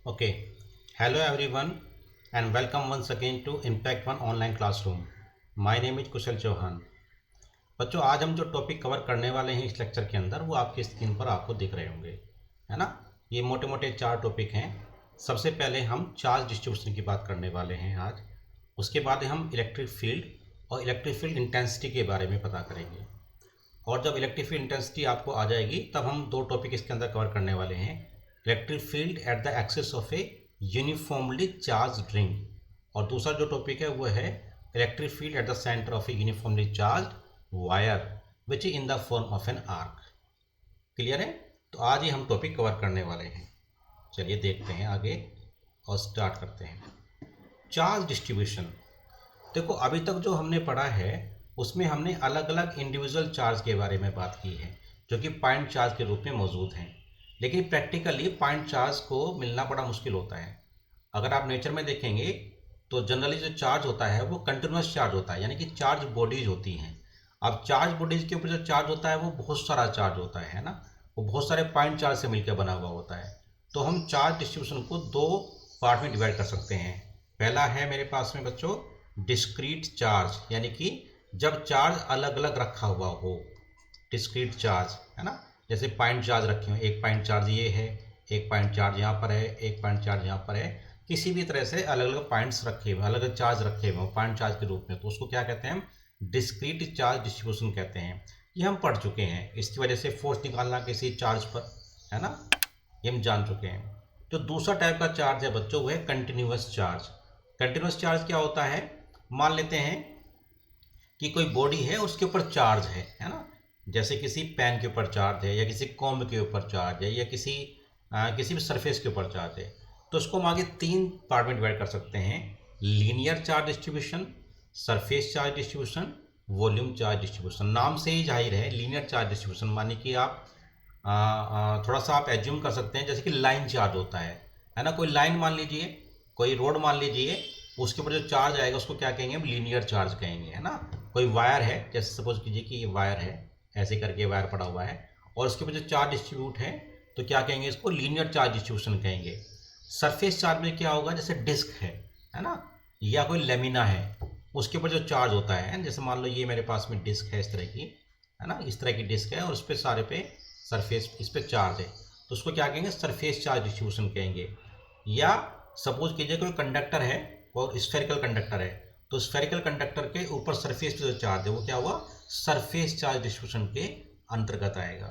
Okay, hello everyone and welcome once again to Impact One online classroom. My name is कुशल चौहान। बच्चों आज हम जो topic cover करने वाले हैं इस लेक्चर के अंदर वो आपकी स्क्रीन पर आपको दिख रहे होंगे, है ना। ये मोटे मोटे 4 टॉपिक हैं। सबसे पहले हम चार्ज डिस्ट्रीब्यूशन की बात करने वाले हैं आज। उसके बाद हम इलेक्ट्रिक फील्ड और इलेक्ट्रिक फील्ड इंटेंसिटी के बारे में पता करेंगे। और जब इलेक्ट्रिक फील्ड इंटेंसिटी आपको आ जाएगी तब हम 2 टॉपिक इसके अंदर कवर करने वाले हैं। Electric field at the axis of a uniformly charge ring, और दूसरा जो टॉपिक है वो है electric field at the centre of a uniformly charged wire which is in the form of an arc. Clear है? तो आज ही हम टॉपिक कवर करने वाले हैं। चलिए देखते हैं आगे और स्टार्ट करते हैं। Charge distribution. देखो अभी तक जो हमने पढ़ा है उसमें हमने अलग अलग इंडिविजुअल चार्ज के बारे में बात की है जो कि पॉइंट चार्ज के रूप में मौजूद हैं। लेकिन प्रैक्टिकली पॉइंट चार्ज को मिलना बड़ा मुश्किल होता है। अगर आप नेचर में देखेंगे तो जनरली जो चार्ज होता है वो कंटिन्यूस चार्ज होता है, यानी कि चार्ज बॉडीज होती हैं। अब चार्ज बॉडीज के ऊपर जो चार्ज होता है वो बहुत सारा चार्ज होता है ना, वो बहुत सारे पॉइंट चार्ज से मिलकर बना हुआ होता है। तो हम चार्ज डिस्ट्रीब्यूशन को 2 पार्ट में डिवाइड कर सकते हैं। पहला है मेरे पास में बच्चों डिस्क्रीट चार्ज, यानी कि जब चार्ज अलग अलग रखा हुआ हो, डिस्क्रीट चार्ज, है ना। जैसे पॉइंट चार्ज रखे हुए, एक पॉइंट चार्ज ये है, एक पॉइंट चार्ज यहाँ पर है, एक पॉइंट चार्ज यहाँ पर है। किसी भी तरह से अलग अलग पॉइंट्स रखे हुए, अलग अलग चार्ज रखे हुए पॉइंट चार्ज के रूप में, तो उसको क्या कहते हैं हम डिस्क्रीट चार्ज डिस्ट्रीब्यूशन कहते हैं। ये हम पढ़ चुके हैं। इसकी वजह से फोर्स निकालना किसी चार्ज पर, है ना, ये हम जान चुके हैं। जो दूसरा टाइप का चार्ज है बच्चों वो है कंटिन्यूस चार्ज। कंटिन्यूस चार्ज क्या होता है? मान लेते हैं कि कोई बॉडी है उसके ऊपर चार्ज है ना। जैसे किसी पेन के ऊपर चार्ज है, या किसी कॉम्ब के ऊपर चार्ज है, या किसी भी सरफेस के ऊपर चार्ज है। तो उसको हम आगे 3 पार्ट में डिवाइड कर सकते हैं। Linear charge distribution, surface charge distribution, volume charge distribution. नाम से ही जाहिर है लीनियर चार्ज डिस्ट्रीब्यूशन माने कि आप थोड़ा सा आप एज्यूम कर सकते हैं जैसे कि लाइन चार्ज होता है ना। कोई लाइन मान लीजिए, कोई रोड मान लीजिए, उसके ऊपर जो चार्ज आएगा उसको क्या कहेंगे हम लीनियर चार्ज कहेंगे, है ना। कोई वायर है, जैसे सपोज कीजिए कि ये वायर है, ऐसे करके वायर पड़ा हुआ है और उसके ऊपर जो चार्ज डिस्ट्रीब्यूट है तो क्या कहेंगे, इसको लीनियर चार्ज डिस्ट्रीब्यूशन कहेंगे। सरफेस चार्ज में क्या होगा, जैसे डिस्क है ना, या कोई लेमिना है, उसके ऊपर जो चार्ज होता है, जैसे मान लो ये मेरे पास में डिस्क है इस तरह की, है ना, इस तरह की डिस्क है और उस पर सारे पे सरफेस, इस पर चार्ज है, तो उसको क्या कहेंगे सरफेस चार्ज डिस्ट्रीब्यूशन कहेंगे। या सपोज कीजिए कोई कंडक्टर है और स्फेरिकल कंडक्टर है, तो स्फेरिकल कंडक्टर के ऊपर सरफेस पे जो चार्ज है वो क्या हुआ, सरफेस चार्ज डिस्ट्रीब्यूशन के अंतर्गत आएगा।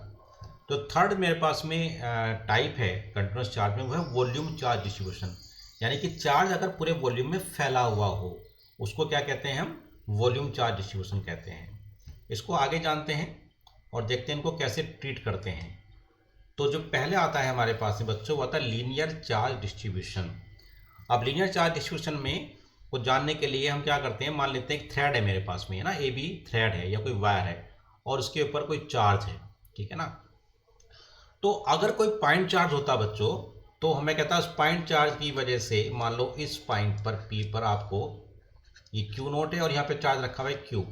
तो थर्ड मेरे पास में टाइप है कंटिन्यूस चार्ज में, वो है वॉल्यूम चार्ज डिस्ट्रीब्यूशन। यानी कि चार्ज अगर पूरे वॉल्यूम में फैला हुआ हो उसको क्या कहते हैं हम, वॉल्यूम चार्ज डिस्ट्रीब्यूशन कहते हैं। इसको आगे जानते हैं और देखते हैं इनको कैसे ट्रीट करते हैं। तो जो पहले आता है हमारे पास में बच्चों वो आता है लीनियर चार्ज डिस्ट्रीब्यूशन। अब लीनियर चार्ज डिस्ट्रीब्यूशन में को जानने के लिए हम क्या करते हैं, मान लेते हैं एक थ्रेड है मेरे पास में, है ना, ए बी थ्रेड है या कोई वायर है और उसके ऊपर कोई चार्ज है, ठीक है ना। तो अगर कोई पॉइंट चार्ज होता बच्चों तो हमें कहता है उस पॉइंट चार्ज की वजह से, मान लो इस पॉइंट पर पी पर आपको ये क्यू नोट है और यहाँ पे चार्ज रखा हुआ है क्यू,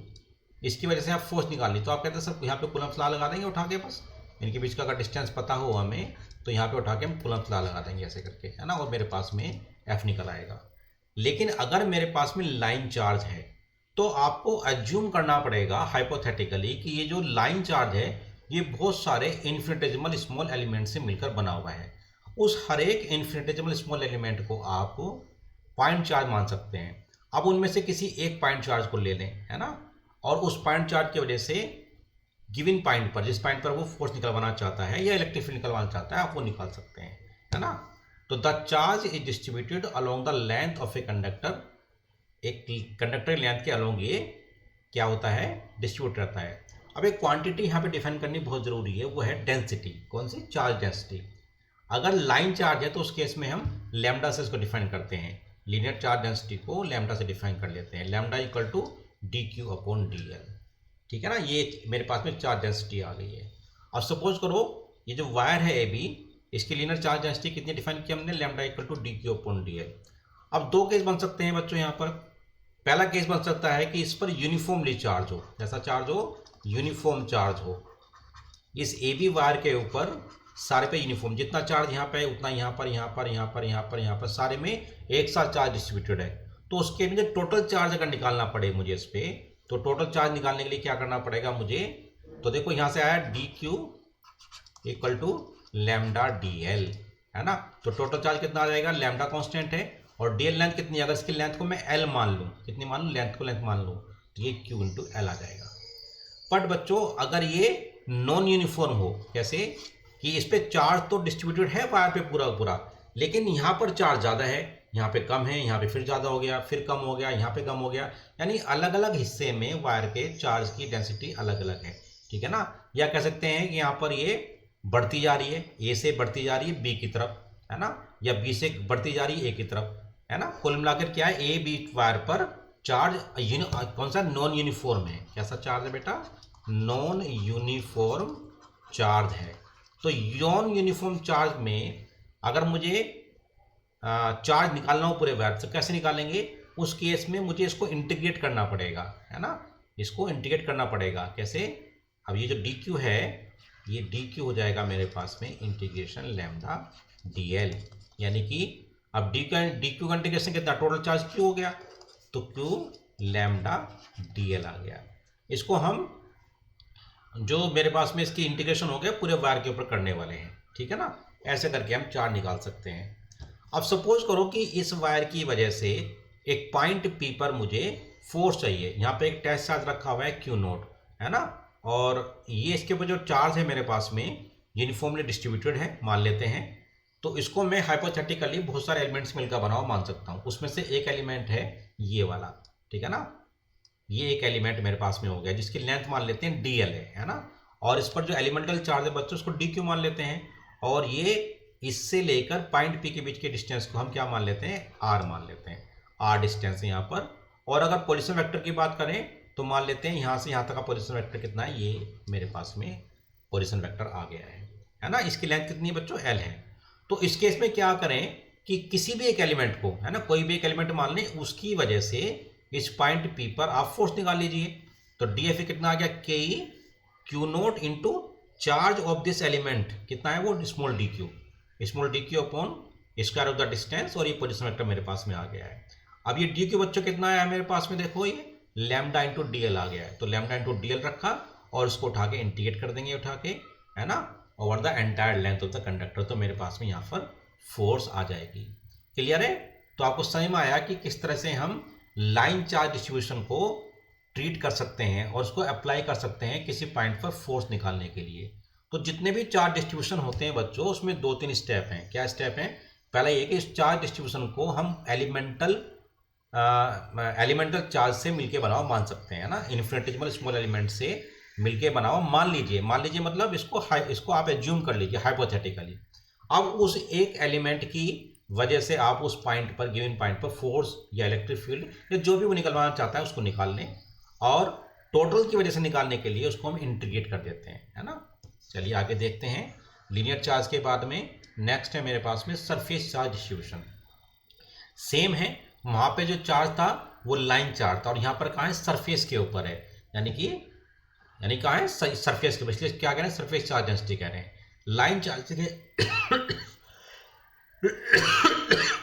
इसकी वजह से आप फोर्स निकालनी, तो आप कहते हैं सर यहाँ पे कूलम्ब लॉ लगा देंगे उठा के, बस इनके बीच का अगर डिस्टेंस पता हो हमें तो यहाँ पे उठा के हम कूलम्ब लॉ लगा देंगे ऐसे करके, है ना, और मेरे पास में एफ निकल आएगा। लेकिन अगर मेरे पास में लाइन चार्ज है तो आपको एज्यूम करना पड़ेगा हाइपोथेटिकली कि ये जो लाइन चार्ज है ये बहुत सारे इन्फिनिटेसिमल स्मॉल एलिमेंट से मिलकर बना हुआ है। उस हर एक इन्फिनिटेसिमल स्मॉल एलिमेंट को आप पॉइंट चार्ज मान सकते हैं। अब उनमें से किसी एक पॉइंट चार्ज को ले लें, है ना, और उस पॉइंट चार्ज की वजह से गिवन पॉइंट पर, जिस पॉइंट पर वो फोर्स निकलवाना चाहता है या इलेक्ट्रिक फील्ड निकलवाना चाहता है, आप वो निकाल सकते हैं, है ना। तो the charge is distributed along the length of a conductor. एक कंडक्टर लेंथ के अलोंग ये क्या होता है, डिस्ट्रीब्यूट रहता है। अब एक क्वांटिटी यहाँ पे डिफाइन करनी बहुत ज़रूरी है, वो है डेंसिटी। कौन सी? Charge density. अगर लाइन चार्ज है तो उस केस में हम लैम्डा से इसको डिफाइन करते हैं। लीनियर चार्ज डेंसिटी को लैम्डा से डिफाइन कर लेते हैं, lambda equal to D Q upon D L, ठीक है ना। ये मेरे पास में चार्ज डेंसिटी आ गई है। अब सपोज करो ये जो वायर है ए बी, इसकी लीनियर चार्ज डेंसिटी कितनी डिफाइन की हमने, lambda equal to D Q upon D L. अब 2 केस बन सकते हैं बच्चों यहाँ पर। पहला केस बन सकता है कि इस पर यूनिफॉर्मली चार्ज हो, जैसा चार्ज हो यूनिफॉर्म चार्ज हो, इस ए बी वायर के ऊपर सारे पे यूनिफॉर्म, जितना चार्ज यहाँ पे है उतना यहाँ पर यहाँ पर यहाँ पर यहाँ पर यहाँ पर सारे में एक साथ चार्ज डिस्ट्रीब्यूटेड है। तो उसके मुझे टोटल चार्ज अगर निकालना पड़े मुझे इस पर, तो टोटल चार्ज निकालने के लिए क्या करना पड़ेगा मुझे, तो देखो यहाँ से आया D Q equal to lambda D L, है ना। तो टोटल चार्ज कितना आ जाएगा, लैम्डा कांस्टेंट है और डी एल लेंथ कितनी, अगर इसकी लेंथ को मैं एल मान लूँ, कितनी मान लूँ, लेंथ को लेंथ मान लूँ, तो ये क्यू इंटू एल आ जाएगा। बट बच्चों अगर ये नॉन यूनिफॉर्म हो, कैसे कि इस पे चार्ज तो डिस्ट्रीब्यूटेड है वायर पे पूरा पूरा, लेकिन यहाँ पर चार्ज ज़्यादा है, यहाँ पे कम है, यहाँ पे फिर ज़्यादा हो गया, फिर कम हो गया, यहाँ पे कम हो गया, यानी अलग अलग हिस्से में वायर के चार्ज की डेंसिटी अलग अलग है, ठीक है ना। या कह सकते हैं कि यहाँ पर ये बढ़ती जा रही है, ए से बढ़ती जा रही है बी की तरफ, है ना, या बी से बढ़ती जा रही है ए की तरफ, है ना। कुल मिलाकर क्या है, ए बी वायर पर चार्ज कौन सा, नॉन यूनिफॉर्म है। कैसा चार्ज है बेटा, नॉन यूनिफॉर्म चार्ज है। तो नॉन यूनिफॉर्म चार्ज में अगर मुझे चार्ज निकालना हो पूरे वायर से, कैसे निकालेंगे, उस केस में मुझे इसको इंटीग्रेट करना पड़ेगा, है ना, इसको इंटीग्रेट करना पड़ेगा। कैसे, अब ये जो डी क्यू है, ये डी क्यू हो जाएगा मेरे पास में इंटीग्रेशन लैम्डा डी एल, यानी कि अब डी क्यू का इंटीग्रेशन कितना, टोटल चार्ज क्यू हो गया, तो क्यू लैम्डा डी एल आ गया। इसको हम जो मेरे पास में इसकी इंटीग्रेशन हो गया पूरे वायर के ऊपर करने वाले हैं, ठीक है ना। ऐसे करके हम चार्ज निकाल सकते हैं। अब सपोज करो कि इस वायर की वजह से एक पॉइंट पी पर मुझे फोर्स चाहिए, यहाँ पे एक टेस्ट चार्ज रखा हुआ है क्यू नोट, है ना, और ये इसके ऊपर जो चार्ज है मेरे पास में यूनिफॉर्मली डिस्ट्रीब्यूटेड है मान लेते हैं। तो इसको मैं हाइपोथेटिकली बहुत सारे एलिमेंट्स मिलकर बना हुआ मान सकता हूँ। उसमें से एक एलिमेंट है ये वाला, ठीक है ना, ये एक एलिमेंट मेरे पास में हो गया जिसकी लेंथ मान लेते हैं डी एल है ना, और इस पर जो एलिमेंटल चार्ज है बच्चों उसको डी क्यू मान लेते हैं, और ये इससे लेकर पॉइंट पी के बीच के डिस्टेंस को हम क्या मान लेते हैं, आर मान लेते हैं, आर डिस्टेंस है यहाँ पर। और अगर पोजीशन वेक्टर की बात करें तो मान लेते हैं यहाँ से यहाँ तक का पोजीशन वेक्टर कितना है, ये मेरे पास में पोजीशन वेक्टर आ गया है ना। इसकी लेंथ कितनी है बच्चों, एल है। तो इस केस में क्या करें कि किसी भी एक एलिमेंट को, है ना, कोई भी एक एलिमेंट मान लें, उसकी वजह से इस पॉइंट पी पर आप फोर्स निकाल लीजिए। तो डी एफ कितना आ गया, के ई Q note into charge of this element, कितना है वो, small D Q upon square of the distance, और ये पोजीशन वेक्टर मेरे पास में आ गया है। अब ये डी क्यू बच्चों कितना है मेरे पास में, देखो ये लैम्डा इंटू डी एल आ गया है। तो लैम्डा इंटू डी एल रखा और उसको उठा के इंटीग्रेट कर देंगे उठा के, है ना, over the entire length of the conductor. तो मेरे पास में यहाँ पर फोर्स आ जाएगी। क्लियर है। तो आपको समझ में आया कि किस तरह से हम लाइन चार्ज डिस्ट्रीब्यूशन को ट्रीट कर सकते हैं और उसको अप्लाई कर सकते हैं किसी पॉइंट पर फोर्स निकालने के लिए। तो जितने भी चार्ज डिस्ट्रीब्यूशन होते हैं बच्चों, उसमें 2-3 स्टेप हैं। क्या स्टेप हैं, पहला ये कि इस चार्ज डिस्ट्रीब्यूशन को हम एलिमेंटल चार्ज से मिलके बनाओ मान सकते हैं ना, इन्फिनिटेसिमल स्मॉल एलिमेंट से मिलके बनाओ मान लीजिए मतलब इसको आप एज्यूम कर लीजिए हाइपोथेटिकली। अब उस एक एलिमेंट की वजह से आप उस पॉइंट पर, गिवन पॉइंट पर फोर्स या इलेक्ट्रिक फील्ड या जो भी वो निकलवाना चाहता है उसको निकाल लें, और टोटल की वजह से निकालने के लिए उसको हम इंटीग्रेट कर देते हैं, है ना। चलिए आगे देखते हैं। लीनियर चार्ज के बाद में नेक्स्ट है मेरे पास में सरफेस चार्ज डिस्ट्रीब्यूशन। सेम है, वहाँ पे जो चार्ज था वो लाइन चार्ज था, और यहाँ पर कहाँ है, सरफेस के ऊपर है, यानी कहाँ है, सरफेस के ऊपर, इसलिए क्या कह रहे हैं, सरफेस चार्ज डेंसिटी कह रहे हैं। लाइन चार्ज के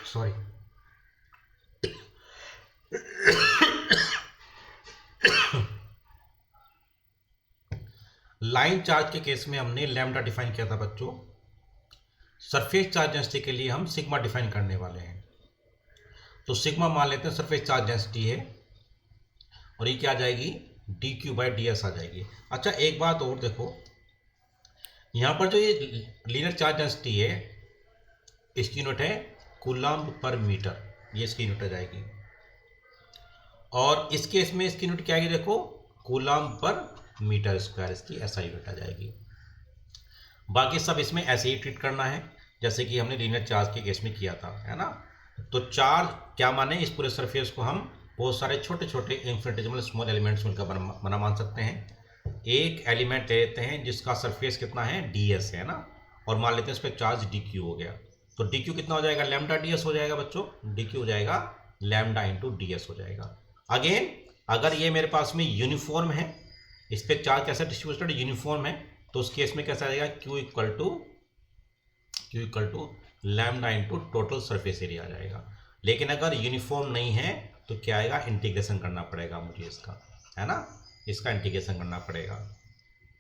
सॉरी लाइन चार्ज के केस में हमने लैम्डा डिफाइन किया था बच्चों। सरफेस चार्ज डेंसिटी के लिए हम सिग्मा डिफाइन करने वाले हैं। तो सिग्मा मान लेते हैं सरफेस चार्ज डेंसिटी है, और ये क्या आ जाएगी, d q by d s आ जाएगी। अच्छा एक बात और देखो, यहाँ पर जो ये लीनियर चार्ज डेंसिटी है इसकी यूनिट है कूलम्ब पर मीटर, ये इसकी यूनिट आ जाएगी। और इस केस में इसकी यूनिट क्या आएगी, देखो कूलम्ब पर मीटर स्क्वायर, इसकी ऐसा यूनिट आ जाएगी। बाकी सब इसमें ऐसे ही ट्रीट करना है जैसे कि हमने लीनियर चार्ज के केस में किया था, है ना। तो चार्ज क्या माने, इस पूरे सरफेस को हम बहुत सारे छोटे छोटे इन्फिनिटेसिमल स्मॉल एलिमेंट्स मिलकर बना मान सकते हैं। एक एलिमेंट ले लेते हैं जिसका सरफेस कितना है, डी एस है ना, और मान लेते हैं इस पर चार्ज डी क्यू हो गया। तो डी क्यू कितना हो जाएगा, लैम्डा डी एस हो जाएगा बच्चों, डी क्यू हो जाएगा लैम्डा इंटू डी एस हो जाएगा। अगेन अगर ये मेरे पास में यूनिफॉर्म है, इस पर चार्ज कैसा डिस्ट्रीब्यूटेड यूनिफॉर्म है, तो उस केस में कैसा आ जाएगा, q equal to q equal to lambda into total surface area आ जाएगा। लेकिन अगर यूनिफॉर्म नहीं है तो क्या आएगा, इंटीग्रेशन करना पड़ेगा मुझे इसका, है ना, इसका इंटीग्रेशन करना पड़ेगा।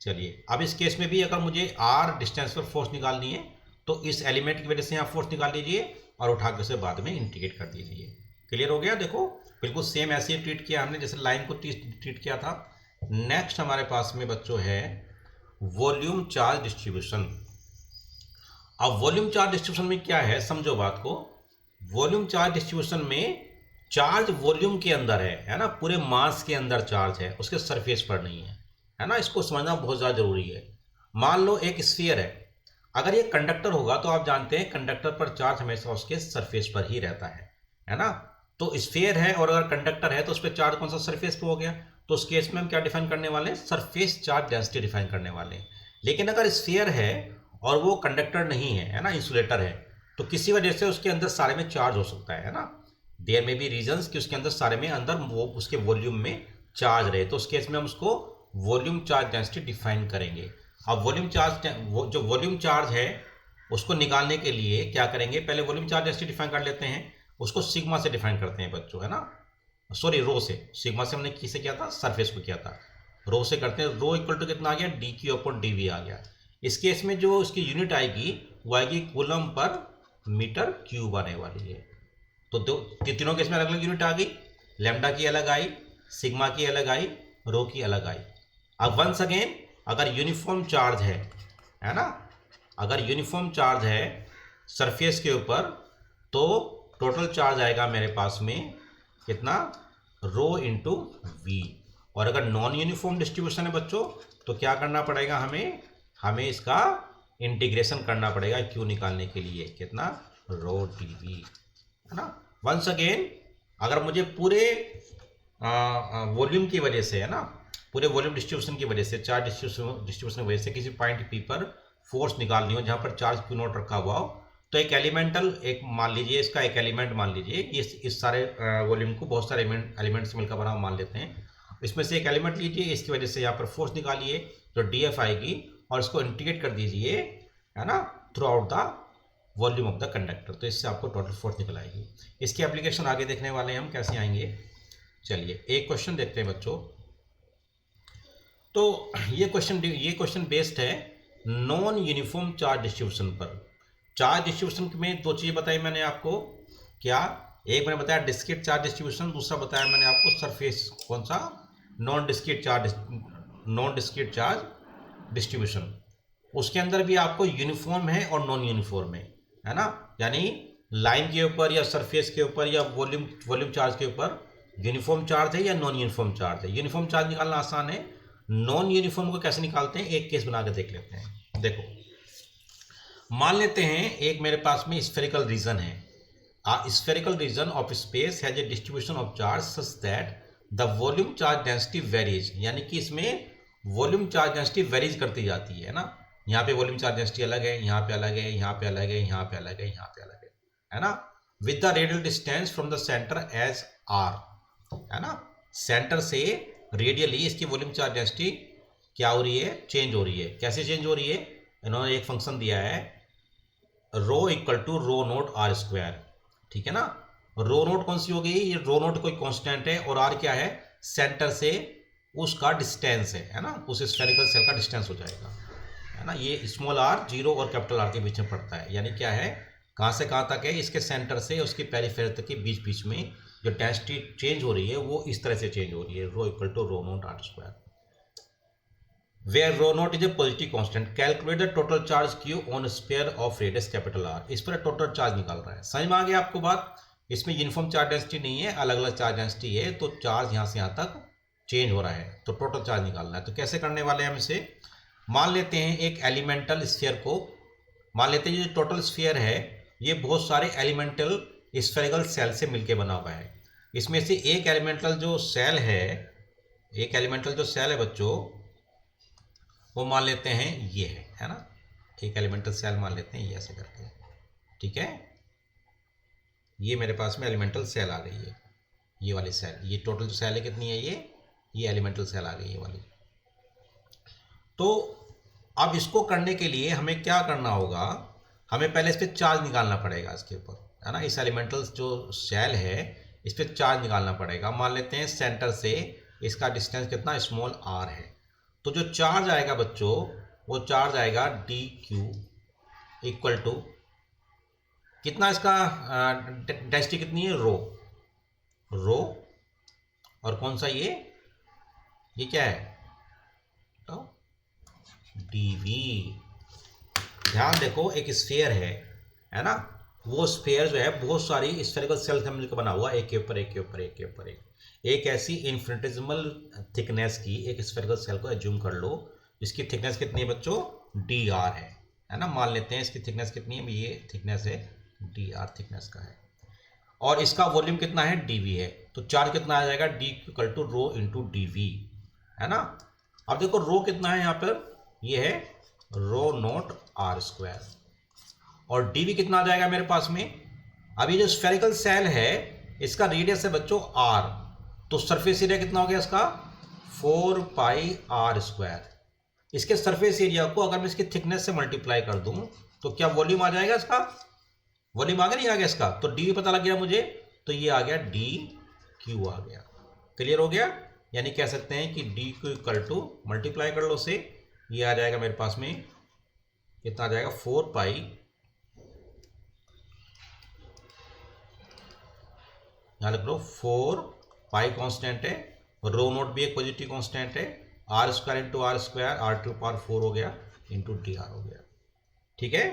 चलिए अब इस केस में भी अगर मुझे आर डिस्टेंस पर फोर्स निकालनी है तो इस एलिमेंट की वजह से यहाँ फोर्स निकाल लीजिए और उठा के उसे बाद में इंटीग्रेट कर दीजिए। क्लियर हो गया। देखो बिल्कुल सेम ऐसे ही ट्रीट किया हमने जैसे लाइन को ट्रीट किया था। नेक्स्ट हमारे पास में बच्चों है वॉल्यूम चार्ज डिस्ट्रीब्यूशन। अब वॉल्यूम चार्ज डिस्ट्रीब्यूशन में क्या है, समझो बात को। वॉल्यूम चार्ज डिस्ट्रीब्यूशन में चार्ज वॉल्यूम के अंदर है ना, पूरे मास के अंदर चार्ज है, उसके सरफेस पर नहीं है ना। इसको समझना बहुत ज़्यादा जरूरी है। मान लो एक स्फीयर है, अगर ये कंडक्टर होगा तो आप जानते हैं कंडक्टर पर चार्ज हमेशा उसके सरफेस पर ही रहता है ना। तो स्फीयर है और अगर कंडक्टर है तो उस पर चार्ज कौन सा, सरफेस पे हो गया। तो उस केस में हम क्या डिफाइन करने वाले हैं, सरफेस चार्ज डेंसिटी डिफाइन करने वाले हैं। लेकिन अगर स्फीयर है और वो कंडक्टर नहीं है ना, इंसुलेटर है, तो किसी वजह से उसके अंदर सारे में चार्ज हो सकता है ना। देयर में भी रीजंस कि उसके अंदर सारे में अंदर वो उसके वॉल्यूम में चार्ज रहे, तो उस केस में हम उसको वॉल्यूम चार्ज डेंसिटी डिफाइन करेंगे। अब वॉल्यूम चार्ज जो वॉल्यूम चार्ज है उसको निकालने के लिए क्या करेंगे, पहले वॉल्यूम चार्ज डेंसिटी डिफाइन कर लेते हैं। उसको सिग्मा से डिफाइन करते हैं बच्चों, है ना, सॉरी रो से। सिग्मा से हमने किसे किया था, सरफेस को किया था। रो से करते हैं, रो इक्वल टू कितना आ गया, d Q upon d v आ गया। इस केस में जो इसकी यूनिट आएगी वो आएगी कूलम पर मीटर क्यूब आने वाली है। तो तीनों केस में अलग अलग यूनिट आ गई, लैम्डा की अलग आई, सिग्मा की अलग आई, रो की अलग आई। अब वंस अगेन अगर यूनिफॉर्म चार्ज है ना, अगर यूनिफॉर्म चार्ज है सरफेस के ऊपर तो टोटल चार्ज आएगा मेरे पास में कितना, रो इंटू वी। और अगर नॉन यूनिफॉर्म डिस्ट्रीब्यूशन है बच्चों तो क्या करना पड़ेगा, हमें इसका इंटीग्रेशन करना पड़ेगा क्यू निकालने के लिए, कितना, रो डी वी, है ना। वंस अगेन अगर मुझे पूरे वॉल्यूम की वजह से, है ना, पूरे वॉल्यूम डिस्ट्रीब्यूशन की वजह से, चार्ज डिस्ट्रीब्यूशन की वजह से किसी पॉइंट पी पर फोर्स निकालनी हो जहाँ पर चार्ज क्यू नॉट रखा हुआ हो, तो एक एलिमेंटल, एक मान लीजिए इसका एक एलिमेंट मान लीजिए, इस सारे वॉल्यूम को बहुत सारे एलिमेंट से मिलकर बना मान लेते हैं। इसमें से एक एलिमेंट लीजिए, इसकी वजह से यहाँ पर फोर्स निकालिए जो डी एफ आएगी और इसको इंटीग्रेट कर दीजिए, है ना, through out the volume of the conductor. तो इससे आपको टोटल फोर्स निकल आएगी। इसकी एप्लीकेशन आगे देखने वाले हैं हम कैसे आएंगे। चलिए एक क्वेश्चन देखते हैं बच्चों। तो ये क्वेश्चन बेस्ड है नॉन यूनिफॉर्म चार्ज डिस्ट्रीब्यूशन पर। चार्ज डिस्ट्रीब्यूशन में दो चीज़ें बताई मैंने आपको, क्या, एक मैंने बताया डिस्क्रीट चार्ज डिस्ट्रीब्यूशन, दूसरा बताया मैंने आपको सरफेस, कौन सा, नॉन डिस्क्रीट चार्ज डिस्ट्रीब्यूशन। उसके अंदर भी आपको यूनिफॉर्म है और नॉन यूनिफॉर्म है ना, यानी लाइन के ऊपर या सरफेस के ऊपर या वॉल्यूम चार्ज के ऊपर यूनिफॉर्म चार्ज है या नॉन यूनिफॉर्म चार्ज है। यूनिफॉर्म चार्ज निकालना आसान है, नॉन यूनिफॉर्म को कैसे निकालते हैं एक केस बना के देख लेते हैं। देखो मान लेते हैं एक मेरे पास में स्फेरिकल रीजन है, spherical region of space has a distribution of charge such that the volume charge density varies, यानी कि इसमें वॉल्यूम चार्ज डेंसिटी वेरीज करती जाती है ना। यहाँ पे वॉल्यूम चार्ज डेंसिटी अलग है, यहाँ पे अलग है, यहाँ पे अलग है, यहाँ पे अलग है, यहाँ पे अलग है ना। With the radial distance from the centre as R, है ना, सेंटर से रेडियली इसकी वॉल्यूम चार्ज डेंसिटी क्या हो रही है, चेंज हो रही है। कैसे चेंज हो रही है, इन्होंने एक फंक्शन दिया है rho equal to rho naught r square, ठीक है ना। रो नोट कौन सी हो गई, ये रो नोट कोई कांस्टेंट है और आर क्या है, सेंटर से उसका डिस्टेंस है ना, उस स्फेरिकल सेल का डिस्टेंस हो जाएगा, है ना। ये स्मॉल आर जीरो और कैपिटल आर के बीच में पड़ता है, यानी क्या है, कहाँ से कहाँ तक है, इसके सेंटर से उसकी पेरिफेरी तक के बीच में जो डेंसिटी चेंज हो रही है वो इस तरह से चेंज हो रही है, rho equal to rho naught r square, where rho naught is a positive constant. Calculate the total charge q on sphere of radius capital r. इस पर टोटल चार्ज निकाल रहा है। समझ में आ गया आपको बात। इसमें यूनिफॉर्म चार्ज डेंसिटी नहीं है, अलग अलग चार्ज डेंसिटी है, तो चार्ज यहाँ से यहाँ तक चेंज हो रहा है, तो टोटल चार्ज निकालना है। तो कैसे करने वाले हैं हम इसे, मान लेते हैं एक एलिमेंटल स्फीयर को, मान लेते हैं ये टोटल स्फीयर है ये बहुत सारे एलिमेंटल स्फेरिकल सेल से मिलके बना हुआ है। इसमें से एक एलिमेंटल जो सेल है बच्चों, वो मान लेते हैं ये है ना, एक एलिमेंटल सेल मान लेते हैं ये ऐसे करके, ठीक है। ये मेरे पास में एलिमेंटल सेल आ गई है, ये वाली सेल, ये टोटल जो सेल है कितनी है, ये एलिमेंटल सेल आ गई है ये वाली। तो अब इसको करने के लिए हमें क्या करना होगा, हमें पहले इस पर चार्ज निकालना पड़ेगा इसके ऊपर, है ना। इस एलिमेंटल जो शेल है इस पर चार्ज निकालना पड़ेगा। मान लेते हैं सेंटर से इसका डिस्टेंस कितना, स्मॉल r है। तो जो चार्ज आएगा बच्चों वो चार्ज आएगा dq इक्वल टू कितना, इसका डेंसिटी कितनी है, रो और कौन सा ये क्या है, तो dv। ध्यान देखो एक स्फीयर है ना, वो स्फीयर जो है बहुत सारी स्फेरिकल सेल से मिलकर बना हुआ, एक के ऊपर एक के ऊपर एक के ऊपर एक ऐसी इन्फिनिटेसिमल थिकनेस की एक स्फेरिकल सेल को एज्यूम कर लो। इसकी थिकनेस कितनी है बच्चों, dr है ना। मान लेते हैं इसकी थिकनेस कितनी है, ये थिकनेस है dr थिकनेस का है, और इसका वॉल्यूम कितना है, dv है। तो चार्ज कितना आ जाएगा, d equal to rho into dv, है ना। अब देखो रो कितना है यहाँ पर, ये है रो नॉट r स्क्वायर, और dv कितना आ जाएगा मेरे पास में। अब ये जो स्फेरिकल सेल है इसका रेडियस है बच्चों r, तो सरफेस एरिया कितना हो गया इसका, 4 पाई r स्क्वायर। इसके सरफेस एरिया को अगर मैं इसकी थिकनेस से मल्टीप्लाई कर दूं तो क्या वॉल्यूम आ जाएगा, इसका वॉल्यूम आ गया, नहीं आ गया इसका, तो dv पता लग गया मुझे, तो ये आ गया dq आ गया। क्लियर हो गया, यानी कह सकते हैं कि dq इक्वल टू मल्टीप्लाई कर लो से, ये आ जाएगा मेरे पास में कितना आ जाएगा, 4 पाई, यहाँ लिख लो 4 पाई कांस्टेंट है, रो नोट भी एक पॉजिटिव कांस्टेंट है, r square into r square, r⁴ हो गया इंटू dr हो गया। ठीक है,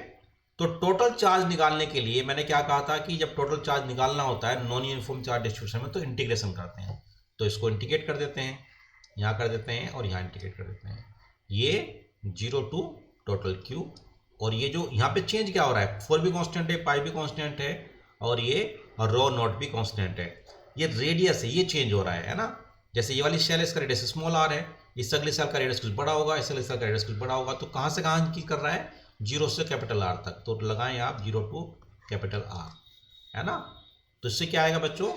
तो टोटल चार्ज निकालने के लिए मैंने क्या कहा था कि जब टोटल चार्ज निकालना होता है नॉन यूनिफॉर्म चार्ज डिस्ट्रीब्यूशन में तो इंटीग्रेशन करते हैं। तो इसको इंटीग्रेट कर देते हैं, यहाँ कर देते हैं और यहाँ इंटीग्रेट कर देते हैं, ये 0 टू टोटल q, और ये जो यहाँ पे चेंज क्या हो रहा है, 4 भी कांस्टेंट है, पाई भी कांस्टेंट है, और ये रो नॉट भी कांस्टेंट है। ये रेडियस है, ये चेंज हो रहा है ना। जैसे ये वाली शेल इसका रेडियस स्मॉल r है, इस अगली सेल का रेडियस कुछ बड़ा होगा, इस अगली सेल का रेडियस कुछ बड़ा होगा। तो कहाँ से कहाँ की कर रहा है, 0 से कैपिटल R तक, तो लगाएं आप 0 टू कैपिटल R, है ना। तो इससे क्या आएगा बच्चों,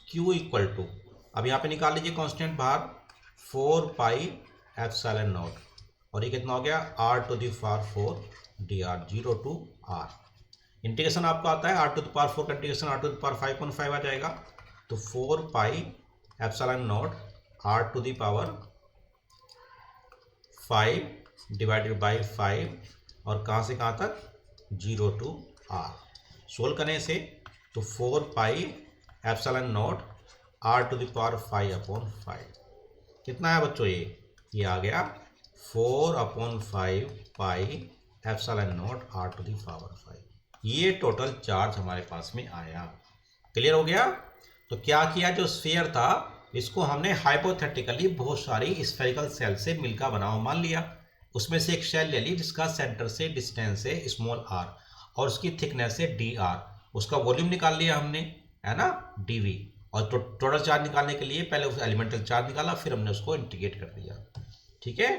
Q इक्वल टू, अब यहाँ पे निकाल लीजिए कांस्टेंट बाहर, 4 पाई एप्सिलॉन नॉट, और ये कितना हो गया, r⁴ dr 0 to r। Integration आपको आता है r⁴ का इंटीग्रेशन r⁵ 5.5 आ जाएगा, तो 4 पाई epsilon not r⁵ 5 divided by 5, और कहाँ से कहाँ तक, 0 टू r। सोल्व करने से तो 4 पाई एप्सिलॉन नॉट r⁵ कितना है बच्चों, ये आ गया 4/5 पाई एप्सिलॉन नॉट r⁵। ये टोटल चार्ज हमारे पास में आया। क्लियर हो गया। तो क्या किया, जो स्फीयर था इसको हमने हाइपोथेटिकली बहुत सारी स्फेरिकल सेल से मिलकर बनाओ मान लिया, उसमें से एक शेल ले ली जिसका सेंटर से डिस्टेंस है स्मॉल r और उसकी थिकनेस है dr, उसका वॉल्यूम निकाल लिया हमने, है ना, dv। और टोटल चार्ज निकालने के लिए पहले उस एलिमेंटल चार्ज निकाला, फिर हमने उसको इंटीग्रेट कर दिया। ठीक है,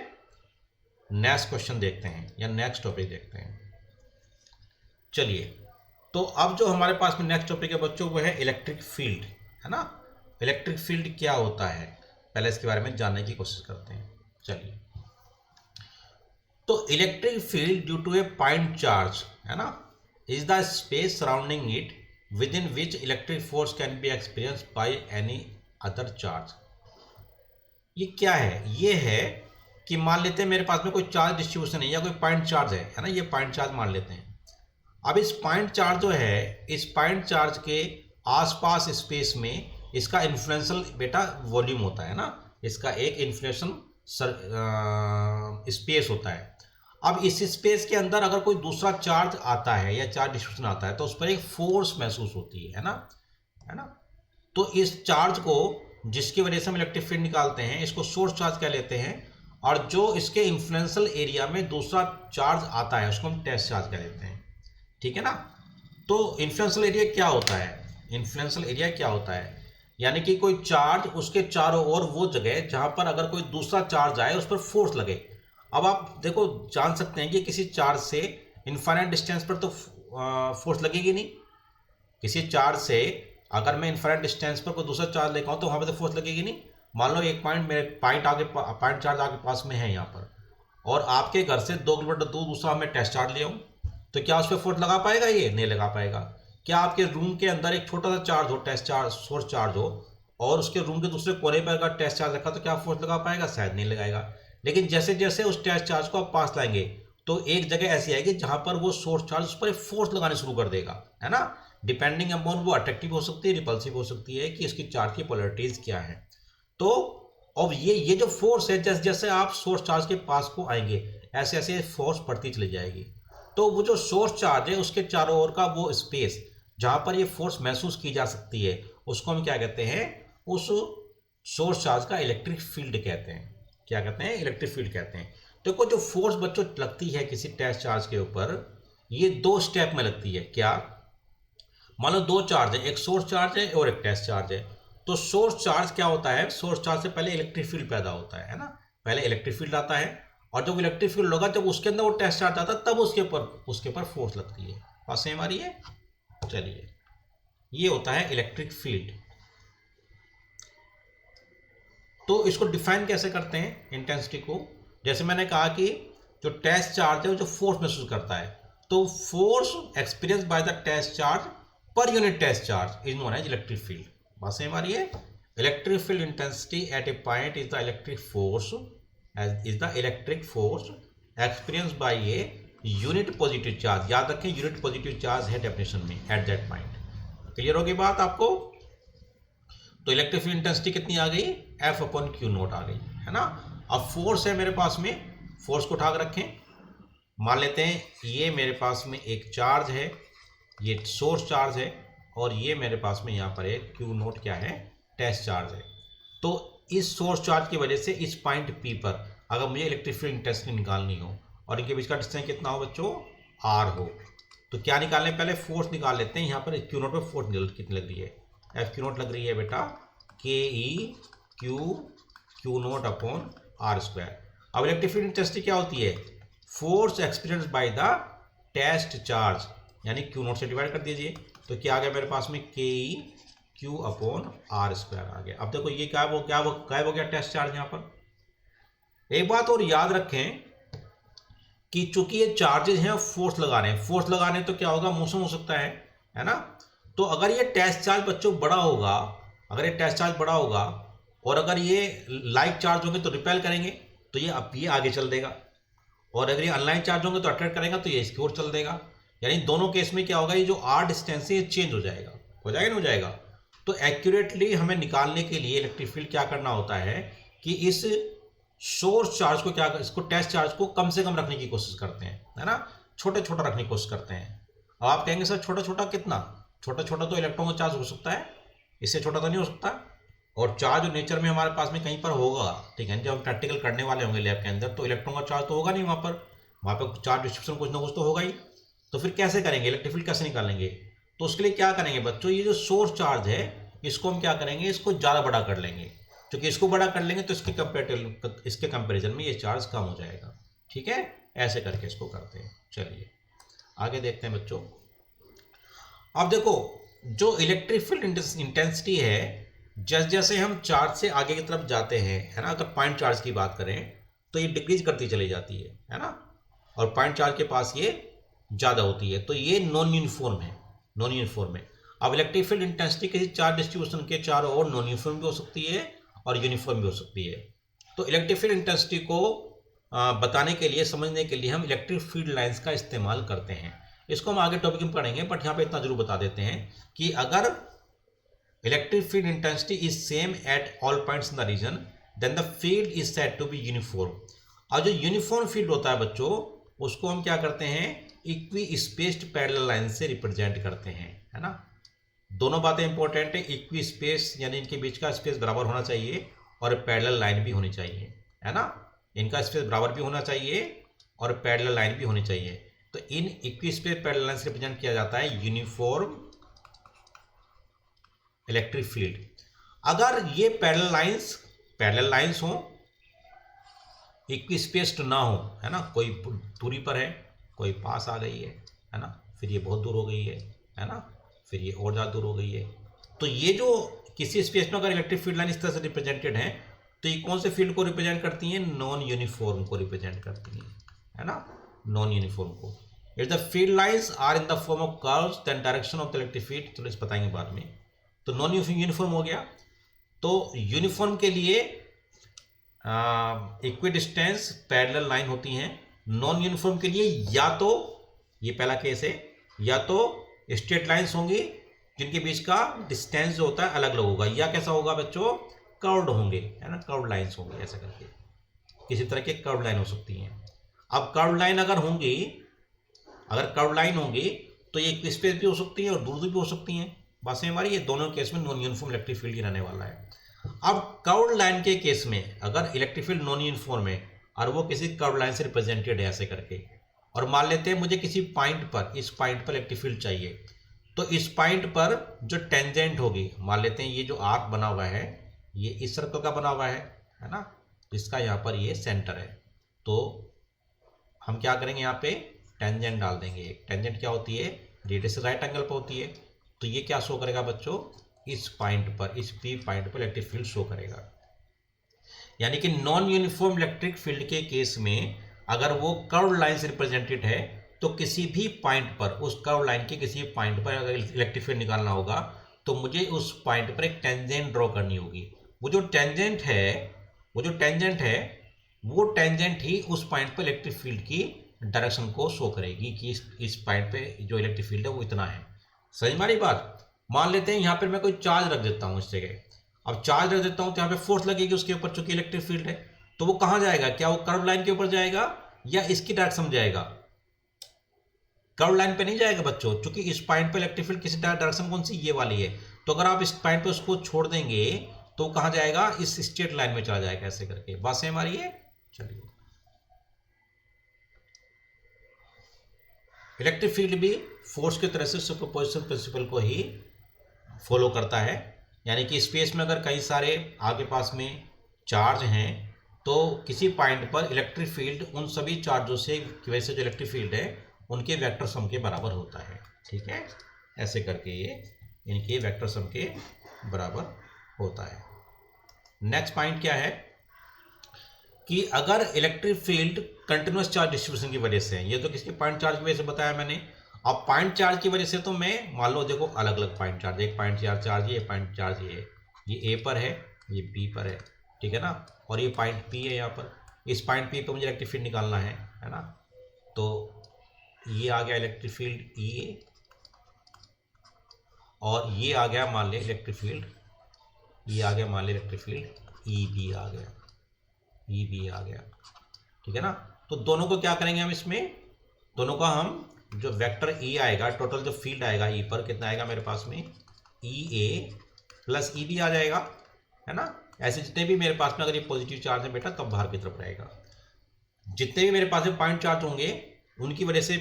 नेक्स्ट क्वेश्चन देखते हैं या नेक्स्ट टॉपिक देखते हैं। चलिए, तो अब जो हमारे पास में नेक्स्ट टॉपिक है बच्चों वो है इलेक्ट्रिक फील्ड, है ना। इलेक्ट्रिक फील्ड क्या होता है, पहले इसके बारे में जानने की कोशिश करते हैं। चलिए, तो electric field due to a point charge, है ना, is the space surrounding it within which electric force can be experienced by any other charge. ये क्या है, ये है कि मान लेते हैं मेरे पास में कोई चार्ज डिस्ट्रीब्यूशन है या कोई पॉइंट चार्ज है ना, ये पॉइंट चार्ज मान लेते हैं। अब इस पॉइंट चार्ज जो है, इस पॉइंट चार्ज के आसपास स्पेस में इसका इन्फ्लुएंशियल बेटा वॉल्यूम होता है ना, इसका एक इन्फ्लुएंशियल स्पेस होता है। अब इस स्पेस के अंदर अगर कोई दूसरा चार्ज आता है या चार्ज डिस्ट्रीब्यूशन आता है तो उस पर एक फोर्स महसूस होती है ना, है ना। तो इस चार्ज को, जिसकी वजह से हम इलेक्ट्रिक फील्ड निकालते हैं, इसको सोर्स चार्ज कह लेते हैं, और जो इसके इन्फ्लुएंशियल एरिया में दूसरा चार्ज आता है उसको हम टेस्ट चार्ज कह लेते हैं। ठीक है ना। तो इन्फ्लुएंशियल एरिया क्या होता है, इन्फ्लुएंशियल एरिया क्या होता है, यानी कि कोई चार्ज, उसके चारों ओर वो जगह जहां पर अगर कोई दूसरा चार्ज आए उस पर फोर्स लगे। अब आप देखो, जान सकते हैं कि किसी चार्ज से इनफाइनाइट डिस्टेंस पर तो फोर्स लगेगी नहीं। किसी चार्ज से अगर मैं इनफाइनाइट डिस्टेंस पर कोई दूसरा चार्ज लेकर आऊँ तो वहाँ पर तो फोर्स लगेगी नहीं। मान लो एक पॉइंट मेरे पॉइंट चार्ज आगे पास में है यहाँ पर, और आपके घर से 2 किलोमीटर दूर दूसरा मैं टेस्ट चार्ज ले आऊँ, तो क्या उस पर फोर्स लगा पाएगा? ये नहीं लगा पाएगा। क्या आपके रूम के अंदर एक छोटा सा चार्ज हो, टेस्ट चार्ज, सोर्स चार्ज हो, और उसके रूम के दूसरे कोने पर अगर टेस्ट चार्ज रखा तो क्या फोर्स लगा पाएगा? शायद नहीं लगाएगा। लेकिन जैसे जैसे उस टेस्ट चार्ज को आप पास लाएंगे तो एक जगह ऐसी आएगी जहां पर वो सोर्स चार्ज उस पर एक फोर्स लगाने शुरू कर देगा, है ना। डिपेंडिंग अपॉन वो अट्रैक्टिव हो सकती है, रिपल्सिव हो सकती है, कि इसकी चार्ज की पोलरिटीज क्या है। तो अब ये जो फोर्स है, जैसे जैसे आप सोर्स चार्ज के पास को आएंगे ऐसे ऐसे फोर्स बढ़ती चली जाएगी। तो वो जो सोर्स चार्ज है उसके चारों ओर का वो स्पेस जहां पर ये फोर्स महसूस की जा सकती है उसको हम क्या कहते हैं? उस सोर्स चार्ज का इलेक्ट्रिक फील्ड कहते हैं। क्या कहते हैं? इलेक्ट्रिक फील्ड कहते हैं। देखो जो फोर्स बच्चों लगती है किसी टेस्ट चार्ज के ऊपर, ये दो स्टेप में लगती है। क्या? मान लो दो चार्ज है, एक सोर्स चार्ज है और एक टेस्ट चार्ज है। तो सोर्स चार्ज क्या होता है? सोर्स चार्ज से पहले इलेक्ट्रिक फील्ड पैदा होता है ना। पहले इलेक्ट्रिक फील्ड आता है और जब इलेक्ट्रिक फील्ड होगा, जब उसके अंदर वो टेस्ट चार्ज आता है तब उसके ऊपर फोर्स लगती है। बात समझ आ रही है? चलिए, ये होता है इलेक्ट्रिक फील्ड। तो इसको डिफाइन कैसे करते हैं इंटेंसिटी को? जैसे मैंने कहा कि जो टेस्ट चार्ज है वो जो फोर्स महसूस करता है, तो force experience by the test charge per unit test charge is known as electric field. बात समझ आ रही है? Electric field intensity at a point is the electric force experience by a unit positive charge. याद रखें, unit positive charge है definition में, at that point. Clear होगी बात आपको? तो इलेक्ट्रिक फील्ड इंटेंसिटी कितनी आ गई? एफ अपॉन क्यू नोट आ गई, है ना। अब फोर्स है मेरे पास में, फोर्स को उठा कर रखें। मान लेते हैं ये मेरे पास में एक चार्ज है, ये सोर्स चार्ज है, और ये मेरे पास में यहाँ पर एक क्यू नोट क्या है? टेस्ट चार्ज है। तो इस सोर्स चार्ज की वजह से इस पॉइंट पी पर अगर मुझे इलेक्ट्रिक फील्ड इंटेंसिटी निकालनी हो और इनके बीच का डिस्टेंस कितना हो बच्चों? आर हो, तो क्या निकालने? पहले फोर्स निकाल लेते हैं। यहाँ पर क्यू नोट पर फोर्स कितनी लग रही है? एफ क्यू नोट लग रही है बेटा के ई Q naught upon are square. अब इलेक्ट्रिक फील्ड इंटेंसिटी क्या होती है? Force experience by the test charge, यानी क्यू नोट से डिवाइड कर दीजिए। तो क्या आ गया मेरे पास में? K E q upon are square आ गया। अब देखो ये क्या गायब हो गया टेस्ट चार्ज यहाँ पर। एक बात और याद रखें कि चूंकि ये चार्जेस हैं फोर्स लगा रहे हैं, फोर्स लगाने तो क्या होगा? मोशन हो सकता है ना। तो अगर ये टेस्ट चार्ज बच्चों बड़ा होगा, अगर ये टेस्ट चार्ज बड़ा होगा और अगर ये लाइक चार्ज होंगे तो रिपेल करेंगे, तो ये आगे चल देगा, और अगर ये अनलाइन चार्ज होंगे तो अट्रैक्ट करेगा, तो ये इसकी ओर चल देगा। यानी दोनों केस में क्या होगा? ये जो आर डिस्टेंस है ये चेंज हो जाएगा नहीं हो जाएगा। तो एक्यूरेटली हमें निकालने के लिए इलेक्ट्रिक फील्ड क्या करना होता है कि इस सोर्स चार्ज को इसको टेस्ट चार्ज को कम से कम रखने की कोशिश करते हैं, है ना। छोटा छोटा रखने की कोशिश करते हैं। अब आप कहेंगे सर छोटा छोटा कितना? छोटा छोटा तो इलेक्ट्रॉन का चार्ज हो सकता है, इससे छोटा तो नहीं हो सकता। और चार्ज नेचर में हमारे पास में कहीं पर होगा, ठीक है, जब हम प्रैक्टिकल करने वाले होंगे लैब के अंदर, तो इलेक्ट्रॉन का चार्ज तो होगा नहीं वहाँ पर चार्ज डिस्ट्रीब्यूशन कुछ ना कुछ तो होगा ही। तो फिर कैसे करेंगे? इलेक्ट्रिक फील्ड कैसे निकालेंगे? तो उसके लिए क्या करेंगे बच्चों? ये जो सोर्स चार्ज है इसको हम क्या करेंगे? इसको ज़्यादा बड़ा कर लेंगे, क्योंकि इसको बड़ा कर लेंगे तो इसके कंपेरिजन में ये चार्ज कम हो जाएगा। ठीक है, ऐसे करके इसको करते हैं। चलिए आगे देखते हैं बच्चों। अब देखो जो इलेक्ट्रिक फील्ड इंटेंसिटी है, जैसे जैसे हम चार्ज से आगे की तरफ जाते हैं, है ना, अगर पॉइंट चार्ज की बात करें तो ये डिक्रीज करती चली जाती है ना, और पॉइंट चार्ज के पास ये ज़्यादा होती है। तो ये नॉन यूनिफॉर्म है। अब इलेक्ट्रिक फील्ड इंटेंसिटी किसी चार्ज डिस्ट्रीब्यूशन के चारों ओर नॉन यूनिफॉर्म भी हो सकती है और यूनिफॉर्म भी हो सकती है। तो इलेक्ट्रिक फील्ड इंटेंसिटी को बताने के लिए, समझने के लिए हम इलेक्ट्रिक फील्ड लाइंस का इस्तेमाल करते हैं। इसको हम आगे टॉपिक में पढ़ेंगे, बट यहाँ पे इतना जरूर बता देते हैं कि अगर electric field intensity is same at all points in the region, then the field is said to be uniform. और जो यूनिफॉर्म फील्ड होता है बच्चों, उसको हम क्या करते हैं? इक्वी स्पेस्ड पैरेलल लाइन से रिप्रेजेंट करते हैं, है ना। दोनों बातें इंपॉर्टेंट है। इक्वी स्पेस यानी इनके बीच का स्पेस बराबर होना चाहिए, और पैरेलल लाइन भी होनी चाहिए, है ना। इनका स्पेस बराबर भी होना चाहिए और पैरेलल लाइन भी होनी चाहिए। तो इन इक्वी स्पेस पैरेलल लाइन से रिप्रेजेंट किया जाता है यूनिफॉर्म इलेक्ट्रिक फील्ड। अगर ये पैरेलल लाइंस हो, इक्वी स्पेस्ड ना हो, है ना, कोई दूरी पर है, कोई पास आ गई है ना, फिर ये बहुत दूर हो गई है ना, फिर ये और ज़्यादा दूर हो गई है। तो ये जो किसी स्पेस में अगर इलेक्ट्रिक फील्ड लाइन इस तरह से रिप्रेजेंटेड है, तो ये कौन से फील्ड को रिप्रेजेंट करती हैं? नॉन यूनिफॉर्म को रिप्रेजेंट करती हैं, है ना, नॉन यूनिफॉर्म को। If the field lines are in the form of curves then direction of the electric field, चलो इस बताएंगे बाद में। तो नॉन यूनिफॉर्म हो गया। तो यूनिफॉर्म के लिए इक्विडिस्टेंस पैरेलल लाइन होती हैं। नॉन यूनिफॉर्म के लिए या तो ये पहला केस है, या तो स्ट्रेट लाइंस होंगी जिनके बीच का डिस्टेंस जो होता है अलग अलग होगा, या कैसा होगा बच्चों, कर्व्ड होंगे, है ना, कर्व्ड लाइंस होंगी, ऐसे करके किसी तरह के कर्व्ड लाइन हो सकती हैं। अब कर्व्ड लाइन अगर होंगी, अगर कर्व्ड लाइन होंगी तो ये एक स्पेस भी हो सकती है और दूर भी हो सकती हैं। बात समझ हमारी, ये दोनों केस में नॉन यूनिफॉर्म इलेक्ट्रिक फील्ड ही रहने वाला है। अब कर्व्ड लाइन के केस में अगर इलेक्ट्रिक फील्ड नॉन यूनिफॉर्म है और वो किसी कर्व्ड लाइन से रिप्रेजेंटेड है ऐसे करके, और मान लेते हैं मुझे किसी पॉइंट पर, इस पॉइंट पर इलेक्ट्रिक फील्ड चाहिए, तो इस पॉइंट पर जो टेंजेंट होगी, मान लेते हैं ये जो आर्क बना हुआ है ये इस सर्कल का बना हुआ है ना, जिसका यहाँ पर ये सेंटर है, तो हम क्या करेंगे, यहाँ पे टेंजेंट डाल देंगे। टेंजेंट क्या होती है, रेडियस राइट एंगल पर होती है। तो ये क्या शो करेगा बच्चों, इस पॉइंट पर, इस पी पॉइंट पर इलेक्ट्रिक फील्ड शो करेगा। यानी कि नॉन यूनिफॉर्म इलेक्ट्रिक फील्ड के केस में अगर वो कर्व लाइन से रिप्रेजेंटेड है तो किसी भी पॉइंट पर, उस कर्व लाइन के किसी पॉइंट पर अगर इलेक्ट्रिक फील्ड निकालना होगा तो मुझे उस पॉइंट पर एक टेंजेंट ड्रॉ करनी होगी। वो जो टेंजेंट है वो टेंजेंट ही उस पॉइंट पर इलेक्ट्रिक फील्ड की डायरेक्शन को शो करेगी कि इस पॉइंट पे जो इलेक्ट्रिक फील्ड है वो इतना है। समझ हमारी बात। मान लेते हैं यहाँ पर मैं कोई चार्ज रख देता हूँ इस जगह, अब चार्ज रख देता हूँ तो यहाँ पे फोर्स लगेगी उसके ऊपर, चूंकि इलेक्ट्रिक फील्ड है, तो वो कहाँ जाएगा, क्या वो कर्व लाइन के ऊपर जाएगा या इसकी डायरेक्शन में जाएगा, कर्व लाइन पे नहीं जाएगा बच्चों, क्योंकि इस पॉइंट पे इलेक्ट्रिक फील्ड किसी डायरेक्शन कौन सी, ये वाली है। तो अगर आप इस पॉइंट पे उसको छोड़ देंगे तो कहाँ जाएगा, इस स्ट्रेट लाइन में चला जाएगा, ऐसे करके। बात से हमारी है। चलिए, इलेक्ट्रिक फील्ड भी फोर्स की तरह से सुपरपोजिशन प्रिंसिपल को ही फॉलो करता है। यानी कि स्पेस में अगर कई सारे आपके पास में चार्ज हैं तो किसी पॉइंट पर इलेक्ट्रिक फील्ड उन सभी चार्जों से की वजह से जो इलेक्ट्रिक फील्ड है उनके वेक्टर सम के बराबर होता है। ठीक है, ऐसे करके ये इनके वेक्टर सम के बराबर होता है। नेक्स्ट पॉइंट क्या है कि अगर electric field continuous charge distribution की वजह से है, ये तो किसके पॉइंट चार्ज की वजह से बताया मैंने। अब पॉइंट चार्ज की वजह से तो मैं मान लो देखो अलग अलग पॉइंट चार्ज, एक पॉइंट चार्ज ये पॉइंट चार्ज ये ए पर है, ये बी पर है, ठीक है ना, और ये पॉइंट पी है यहाँ पर। इस पॉइंट पी पर मुझे इलेक्ट्रिक फील्ड निकालना है ना। तो ये आ गया इलेक्ट्रिक फील्ड ई ए, और ये आ गया मान ले इलेक्ट्रिक फील्ड, ये आ गया मान ले इलेक्ट्रिक फील्ड ई बी आ गया, ई बी आ गया, ठीक है ना। तो दोनों को क्या करेंगे हम, इसमें दोनों का हम जो वेक्टर ई आएगा, टोटल जो फील्ड आएगा ई पर कितना आएगा मेरे पास में, ई ए प्लस ई बी आ जाएगा, है ना। ऐसे जितने भी मेरे पास में अगर ये पॉजिटिव चार्ज है बेटा तब बाहर की तरफ रहेगा। जितने भी मेरे पास में पॉइंट चार्ज होंगे उनकी वजह से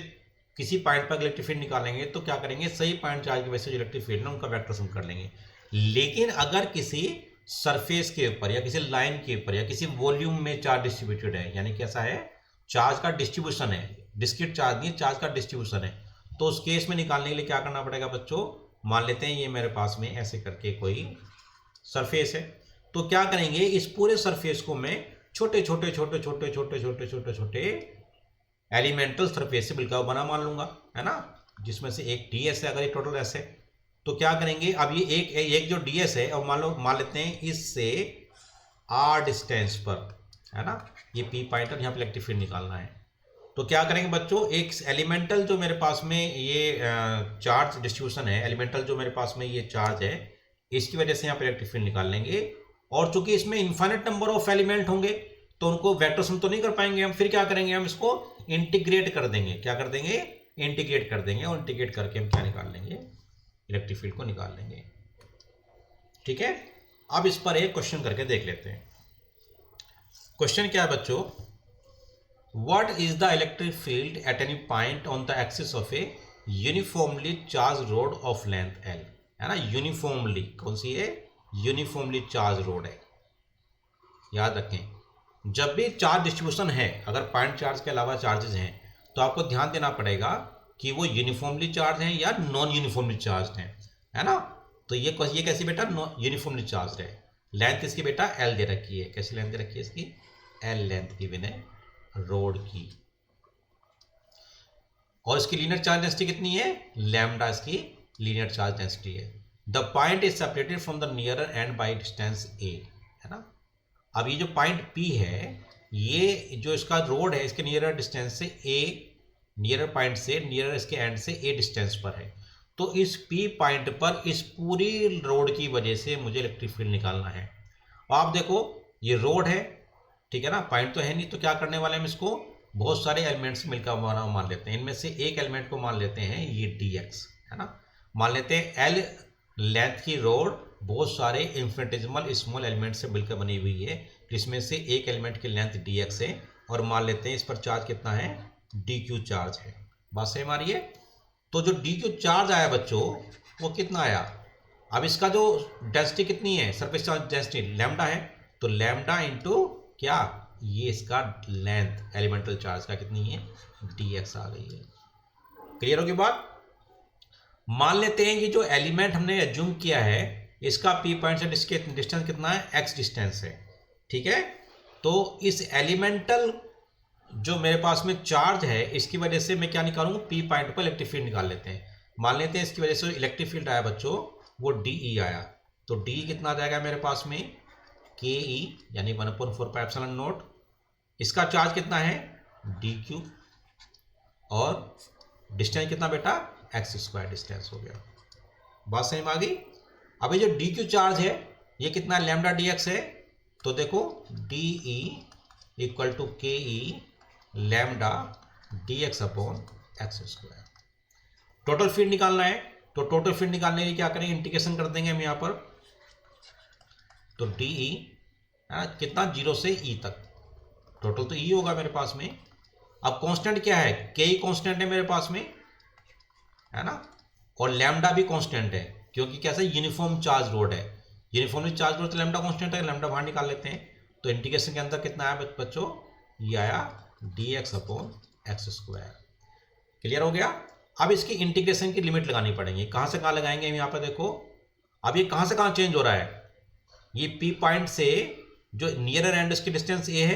किसी पॉइंट पर इलेक्ट्रिक फील्ड निकालेंगे तो क्या करेंगे, सही पॉइंट चार्ज की वजह से जो इलेक्ट्रिक फील्ड है उनका वेक्टर सम कर लेंगे। लेकिन अगर किसी सरफेस के ऊपर या किसी लाइन के ऊपर या किसी वॉल्यूम में चार्ज डिस्ट्रीब्यूटेड है, यानी कैसा है, चार्ज का डिस्ट्रीब्यूशन है, डिस्क्रीट चार्ज नहीं, चार्ज का डिस्ट्रीब्यूशन है, तो उस केस में निकालने के लिए क्या करना पड़ेगा बच्चों। मान लेते हैं ये मेरे पास में ऐसे करके कोई सरफेस है, तो क्या करेंगे, इस पूरे सरफेस को मैं छोटे छोटे छोटे छोटे छोटे छोटे छोटे छोटे एलिमेंटल सरफेस से मिलकर बना मान लूंगा, है ना, जिसमें से एक डी एस है, अगर ये टोटल एस है तो क्या करेंगे, अब ये एक जो डी एस है और मान लेते हैं इससे आर डिस्टेंस पर, है ना, ये पी पॉइंट और यहाँ पे इलेक्ट्रिक फील्ड निकालना है। तो क्या करेंगे बच्चों, एक एलिमेंटल जो मेरे पास में ये चार्ज डिस्ट्रीब्यूशन है, एलिमेंटल जो मेरे पास में ये चार्ज है, इसकी वजह से यहाँ पे इलेक्ट्रिक फील्ड निकाल लेंगे। और चूंकि इसमें इन्फाइनाइट नंबर ऑफ एलिमेंट होंगे तो उनको वेक्टर सम तो नहीं कर पाएंगे हम, फिर क्या करेंगे, हम इसको इंटीग्रेट कर देंगे। क्या कर देंगे, इंटीग्रेट कर देंगे, और इंटीग्रेट करके हम क्या निकाल लेंगे, इलेक्ट्रिक फील्ड को निकाल लेंगे। ठीक है, अब इस पर एक क्वेश्चन करके देख लेते हैं। क्वेश्चन क्या है बच्चों, what is the electric field at any point on the axis of a uniformly charge road of length L, है ना। यूनिफॉर्मली कौन सी है, यूनिफॉर्मली चार्ज रोड है। याद रखें, जब भी चार्ज डिस्ट्रीब्यूशन है, अगर पॉइंट चार्ज के अलावा चार्जेस हैं तो आपको ध्यान देना पड़ेगा कि वो यूनिफॉर्मली चार्ज हैं या नॉन यूनिफॉर्मली चार्ज हैं, है ना। तो ये कैसी बेटा, यूनिफॉर्मली चार्ज है। लेंथ इसकी बेटा एल दे रखी है, कैसी लेंथ दे रखी है इसकी, एल लेंथ की बिना रोड की। और इसकी लीनियर चार्ज डेंसिटी कितनी है, लैम्डा इसकी लीनियर चार्ज डेंसिटी है। The point is separated from the nearer end by distance a, है ना। अब ये जो पॉइंट पी है, ये जो इसका रोड है, इसके नियरर डिस्टेंस से ए, नियरर पॉइंट से नियरर इसके एंड से ए डिस्टेंस पर है। तो इस पी पॉइंट पर इस पूरी रोड की वजह से मुझे इलेक्ट्रिक फील्ड निकालना है। आप देखो ये रोड है, ठीक है ना, पॉइंट तो है नहीं, तो क्या करने वाले हम इसको बहुत सारे एलिमेंट्स मिलकर मान लेते हैं। इनमें से एक एलिमेंट को मान लेते हैं ये dx, है ना। मान लेते हैं l लेंथ की रोड बहुत सारे इन्फिनिटेसिमल स्मॉल एलिमेंट से मिलकर बनी हुई है, जिसमें से एक एलिमेंट की लेंथ dx है, और मान लेते हैं इस पर चार्ज कितना है, dq चार्ज है। बात सही मारिए। तो जो dq चार्ज आया बच्चों, वो कितना आया, अब इसका जो डेंसिटी कितनी है, सरफेस चार्ज डेंसिटी लैम्डा है, तो लैम्डा इंटू क्या, ये इसका लेंथ एलिमेंटल चार्ज का कितनी है, dx आ गई है। क्लियर होगी बात। मान लेते हैं कि जो एलिमेंट हमने एज्यूम किया है, इसका पी पॉइंट से डिस्टेंस कितना है, x डिस्टेंस है, ठीक है। तो इस एलिमेंटल जो मेरे पास में चार्ज है, इसकी वजह से मैं क्या निकालूंगा, पी पॉइंट पर इलेक्ट्रिक फील्ड निकाल लेते हैं। मान लेते हैं इसकी वजह से इलेक्ट्रिक फील्ड आया बच्चों, वो DE आया, तो DE कितना आ जाएगा मेरे पास में, KE यानी 1/4πε0। इसका चार्ज कितना है, dq, और डिस्टेंस कितना बेटा, x² डिस्टेंस हो गया। बात सही में आ गई। अब ये जो dq चार्ज है, ये कितना लैम्डा dx है, तो देखो DE equal to KE lambda dx/x²। Total field निकालना है, तो टोटल फील्ड निकालने के लिए क्या करेंगे, इंटीग्रेशन कर देंगे हम यहाँ पर। तो DE कितना, 0 से E तक, टोटल तो E होगा मेरे पास में। अब कांस्टेंट क्या है, Ke कांस्टेंट है मेरे पास में, है ना, और लैम्डा भी कांस्टेंट है, क्योंकि कैसा यूनिफॉर्म चार्ज रोड है, यूनिफॉर्मली चार्ज रोड तो लैम्डा कांस्टेंट है, लैम्डा बाहर निकाल लेते हैं। तो इंटीग्रेशन के अंदर कितना आया बच्चों, ये आया dx/x²। क्लियर हो गया। अब इसकी इंटीग्रेशन की लिमिट लगानी पड़ेगी, कहाँ से कहाँ लगाएंगे हम यहाँ पर देखो। अब ये कहाँ से कहाँ चेंज हो रहा है, ये पी पॉइंट से जो नियरर एंड इसकी डिस्टेंस ए है,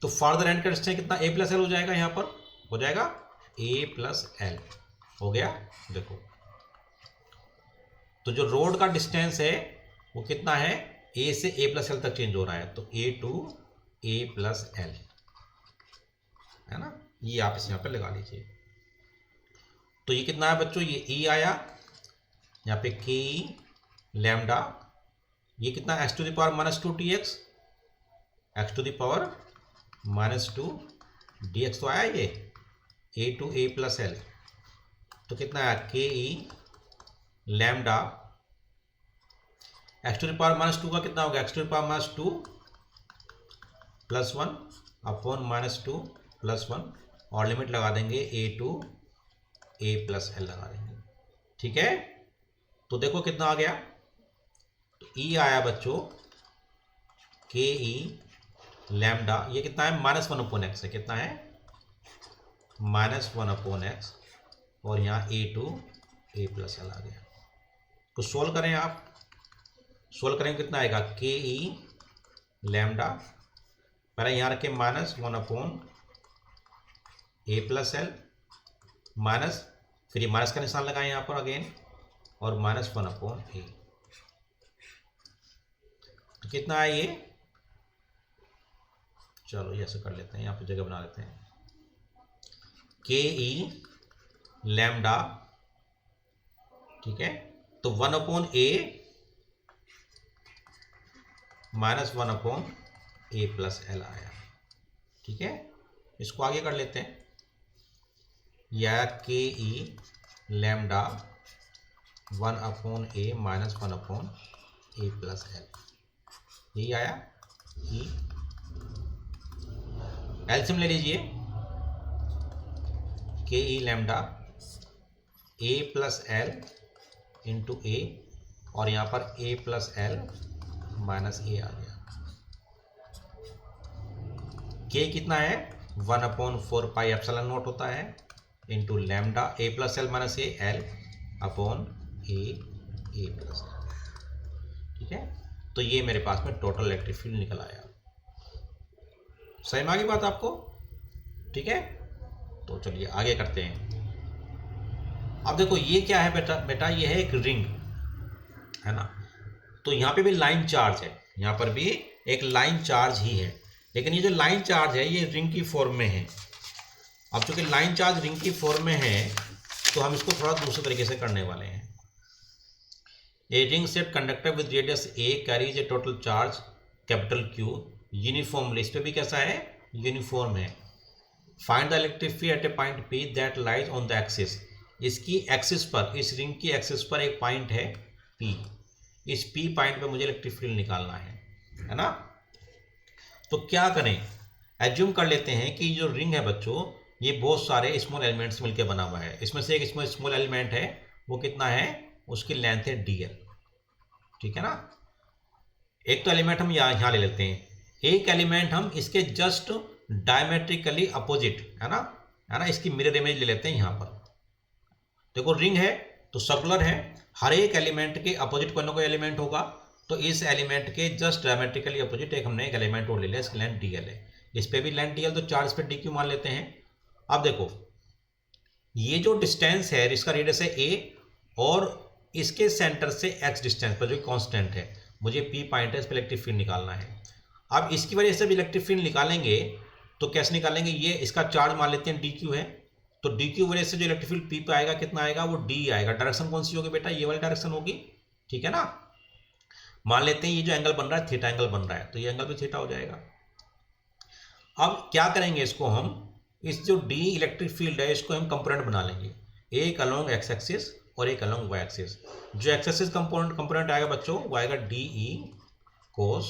तो फार्दर एंड का डिस्टेंस कितना, a+l हो जाएगा, यहाँ पर हो जाएगा a+l हो गया। देखो तो जो रोड का डिस्टेंस है वो कितना है, a से a+l तक चेंज हो रहा है, तो a to a+l, है ना। ये आप इस यहाँ पर लगा लीजिए। तो ये कितना है बच्चों, ये E आया, यहाँ पे KE लैम्डा, ये कितना x⁻⁻2 dx, x⁻⁻2 dx तो आया ये a to a+l, तो कितना आया KE लैम्डा, x⁻⁻2 का कितना होगा, x⁻⁻2 +1/-2 +1, और लिमिट लगा देंगे a to a+l लगा देंगे, ठीक है। तो देखो कितना आ गया, तो E आया बच्चों KE लैम्डा, ये कितना है, -1/x है, कितना है -1/x, और यहाँ a to a+l आ गया। तो सोल्व करें आप, सोल्व करेंगे कितना आएगा, KE लैम्डा, पहले यहाँ रखें -1/a+l, माइनस, फिर ये माइनस का निशान लगाएं यहाँ पर अगेन, और -1/a, तो कितना है ये, चलो ये ऐसे कर लेते हैं, यहाँ पे जगह बना लेते हैं, KE लैम्डा, ठीक है, तो 1/a -1/a+l आया, ठीक है। इसको आगे कर लेते हैं, या KE लैम्डा 1/a -1/a+l, यही आया। E एल्सियम ले लीजिए, KE lambda a+l into a, और यहाँ पर a+l -a आ गया। K कितना है, 1/4πε0 होता है, into lambda a+l -a, l/a+l, ठीक है। तो ये मेरे पास में टोटल इलेक्ट्रिक फील्ड निकल आया। सही में आ गई बात आपको, ठीक है। तो चलिए आगे करते हैं। अब देखो ये क्या है बेटा, बेटा ये है एक रिंग, है ना। तो यहाँ पे भी लाइन चार्ज है, यहाँ पर भी एक लाइन चार्ज ही है, लेकिन ये जो लाइन चार्ज है ये रिंग की फॉर्म में है। अब चूंकि लाइन चार्ज रिंग की फॉर्म में है तो हम इसको थोड़ा दूसरे तरीके से करने वाले हैं। A ring set conductor with radius A carries A total charge capital Q uniformly, इस पर भी कैसा है, यूनिफॉर्म है। Find the electric field eight a point P that lies on the axis, इसकी एक्सिस पर, इस रिंग की एक्सिस पर एक पॉइंट है पी, इस पी पॉइंट पे मुझे इलेक्ट्रिक फील्ड निकालना है ना। तो क्या करें, एज्यूम कर लेते हैं कि जो रिंग है बच्चों ये बहुत सारे स्मॉल एलिमेंट्स मिलकर बना हुआ है। इसमें से एक स्मॉल एलिमेंट है, वो कितना है, उसकी लेंथ है dl, ठीक है ना। एक तो एलिमेंट हम यहाँ ले लेते हैं, एक एलिमेंट हम इसके जस्ट डायमेट्रिकली अपोजिट, है ना, इसकी मिरर इमेज ले लेते हैं यहाँ पर। देखो रिंग है तो सर्कुलर है, हर एक एलिमेंट के अपोजिट कोई ना कोई एलिमेंट होगा, तो इस एलिमेंट के जस्ट डायमेट्रिकली अपोजिट एक हमने एक एलिमेंट और ले लिया, इसकी लेंथ dl है, इस पे भी लेंथ dl, तो चार्ज पे dq मान लेते हैं। अब देखो ये जो डिस्टेंस है, इसका रेडियस है a और इसके सेंटर से x डिस्टेंस पर जो कांस्टेंट है, मुझे p पॉइंट है, इस पर इलेक्ट्रिक फील्ड निकालना है। अब इसकी वजह से भी इलेक्ट्रिक फील्ड निकालेंगे तो कैसे निकालेंगे, ये इसका चार्ज मान लेते हैं dq है, तो dq वजह से जो इलेक्ट्रिक फील्ड p पे आएगा कितना आएगा, वो d आएगा। डायरेक्शन कौन सी होगी बेटा, ये वाली डायरेक्शन होगी, ठीक है ना। मान लेते हैं ये जो एंगल बन रहा है थीटा एंगल बन रहा है, तो ये एंगल भी थीटा हो जाएगा। अब क्या करेंगे, इसको हम इस जो d इलेक्ट्रिक फील्ड है इसको हम कंपोनेंट बना लेंगे, एक अलोंग x एक्सिस और एक अलोंग y एक्सिस। जो x एक्सिस कंपोनेंट आएगा बच्चों वो आएगा de cos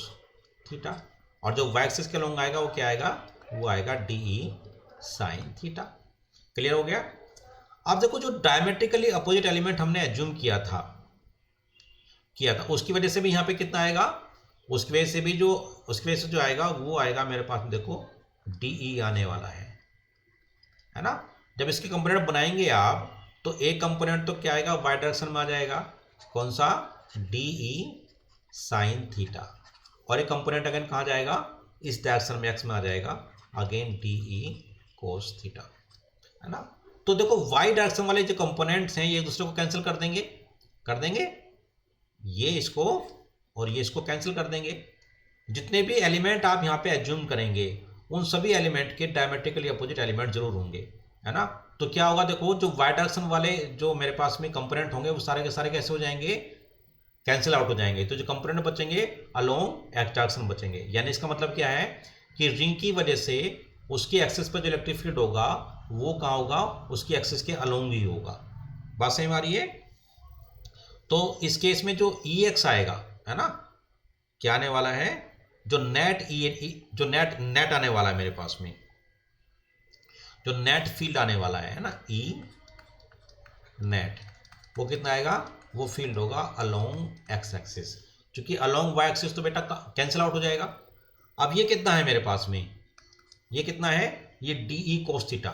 थीटा, और जो y एक्सिस के अलोंग आएगा वो क्या आएगा, वो आएगा de sin थीटा। क्लियर हो गया। अब देखो जो डायमेट्रिकली अपोजिट एलिमेंट हमने एज्यूम किया था उसकी वजह से भी यहाँ पे कितना आएगा, उसकी वजह से जो आएगा वो आएगा मेरे पास में, देखो de आने वाला है ना। जब इसके कंपोनेंट बनाएंगे आप तो एक कंपोनेंट तो क्या आएगा, वाई डायरेक्शन में आ जाएगा, कौन सा, de sin थीटा, और एक कंपोनेंट अगेन कहाँ जाएगा, इस डायरेक्शन में x में आ जाएगा, अगेन de cos थीटा, है ना। तो देखो वाई डायरेक्शन वाले जो कंपोनेंट्स हैं ये एक दूसरे को कैंसिल कर देंगे, ये इसको और ये इसको कैंसिल कर देंगे। जितने भी एलिमेंट आप यहाँ पे एज्यूम करेंगे उन सभी एलिमेंट के डायमेट्रिकली अपोजिट एलिमेंट जरूर होंगे, है ना। तो क्या होगा, देखो जो वाई डायरेक्शन वाले जो मेरे पास में कंपोनेंट होंगे वो सारे के सारे कैसे हो जाएंगे, कैंसिल आउट हो जाएंगे। तो जो कंपोनेंट बचेंगे अलोंग एक्स डायरेक्शन बचेंगे, यानी इसका मतलब क्या है कि रिंग की वजह से उसकी एक्सिस पर जो इलेक्ट्रिक फील्ड होगा वो कहाँ होगा, उसकी एक्सिस के अलोंग ही होगा। बात सही आ रही है। तो इस केस में जो Ex आएगा, है ना, क्या आने वाला है, जो नेट आने वाला है मेरे पास में, जो नेट फील्ड आने वाला है ना, E नेट, वो कितना आएगा, वो फील्ड होगा अलोंग एक्स एक्सिस, क्योंकि अलोंग वाई एक्सिस तो बेटा कैंसिल आउट हो जाएगा। अब ये कितना है मेरे पास में, ये कितना है, ये de cos थीटा,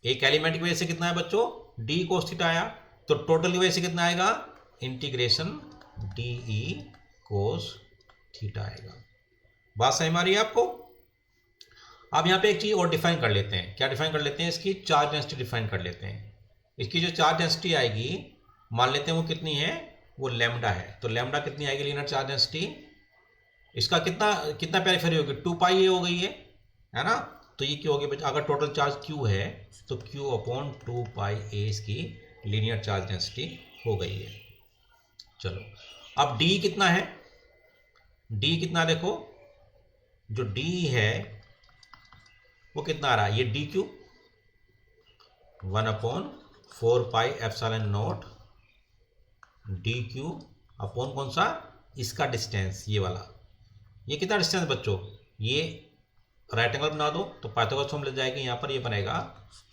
एक एलिमेंट की वजह से कितना है बच्चों, de cos थीटा आया, तो टोटल की वजह से कितना आएगा, इंटीग्रेशन de cos थीटा आएगा। बात समझ में आ रही है आपको। अब यहाँ पे एक चीज और डिफाइन कर लेते हैं, क्या डिफाइन कर लेते हैं, इसकी चार्ज डेंसिटी डिफाइन कर लेते हैं। इसकी जो चार्ज डेंसिटी आएगी मान लेते हैं वो कितनी है, वो लैम्डा है, तो लैम्डा कितनी आएगी लीनियर चार्ज डेंसिटी, इसका कितना पेरिफेरी होगी, 2 पाई हो गई है ना। तो ये क्या होगी, अगर टोटल चार्ज q है तो q अपॉन 2 पाई a इसकी लीनियर चार्ज डेंसिटी हो गई है। चलो अब d कितना है, d कितना, देखो जो d है वो कितना आ रहा है, ये dq 1 upon 4 pi epsilon not dq upon कौन सा, इसका डिस्टेंस, ये वाला, ये कितना डिस्टेंस बच्चों, ये राइट एंगल बना दो तो पाइथागोरस फॉर्मूला जाएगी, यहाँ पर ये बनेगा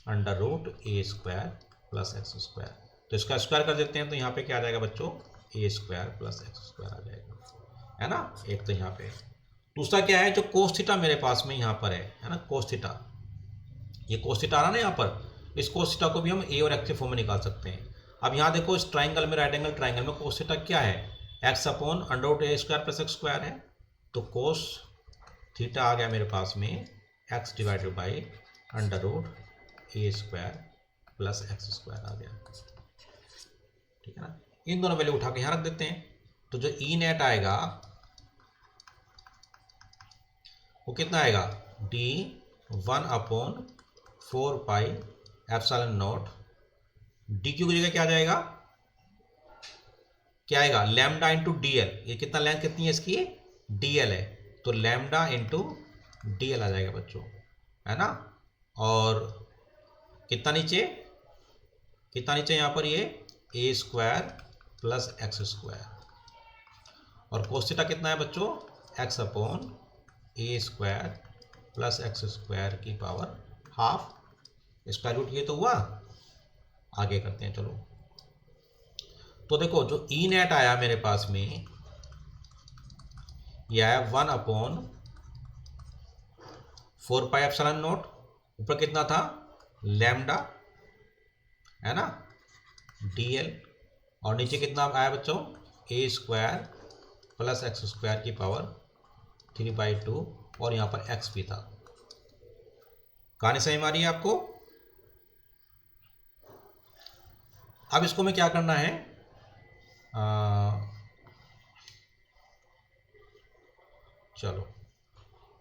under root a square plus x square, तो इसका स्क्वायर कर देते हैं तो यहाँ पे क्या आ जाएगा बच्चों, a square plus x square आ जाएगा, है ना। एक तो यहाँ पे दूसरा क्या है, जो कोस थीटा मेरे पास में यहाँ पर है ना, कोस थीटा, ये कोस थीटा आ रहा ना यहाँ पर, इस कोस थीटा को भी हम a और x के फॉर्म में निकाल सकते हैं। अब यहाँ देखो इस ट्राइंगल में, राइट एंगल ट्राइंगल में कोस थीटा क्या है, x upon under root a square plus x square है, तो कोस थीटा आ गया मेरे पास में x divided by under root a square plus x square आ गया, ठीक है ना। इन दोनों वैल्यू उठा के यहाँ रख देते हैं, तो जो ई नेट आएगा वो कितना आएगा, D 1/4 pi epsilon not, D Q की जगह क्या आ जाएगा, क्या आएगा, लैम्डा इंटू डी एल। ये कितना लेंथ कितनी है इसकी, डी एल है, तो लैम्डा इंटू डी एल आ जाएगा बच्चों, है ना। और कितना नीचे, कितना नीचे यहाँ पर, ये ए स्क्वायर प्लस एक्स स्क्वायर, और कोस थीटा कितना है बच्चों, x upon A square plus x square की पावर हाफ, स्क्वायर रूट ये तो हुआ। आगे करते हैं चलो। तो देखो जो ई नेट आया मेरे पास में, यह आया 1/4 पाई एप्सिलॉन नॉट, ऊपर कितना था, लैम्डा, है ना, डी एल, और नीचे कितना आया बच्चों, ए स्क्वायर प्लस एक्स स्क्वायर की पावर 3/2, और यहाँ पर एक्स भी था। कहानी समझ में आ रही है आपको। अब इसको में क्या करना है, चलो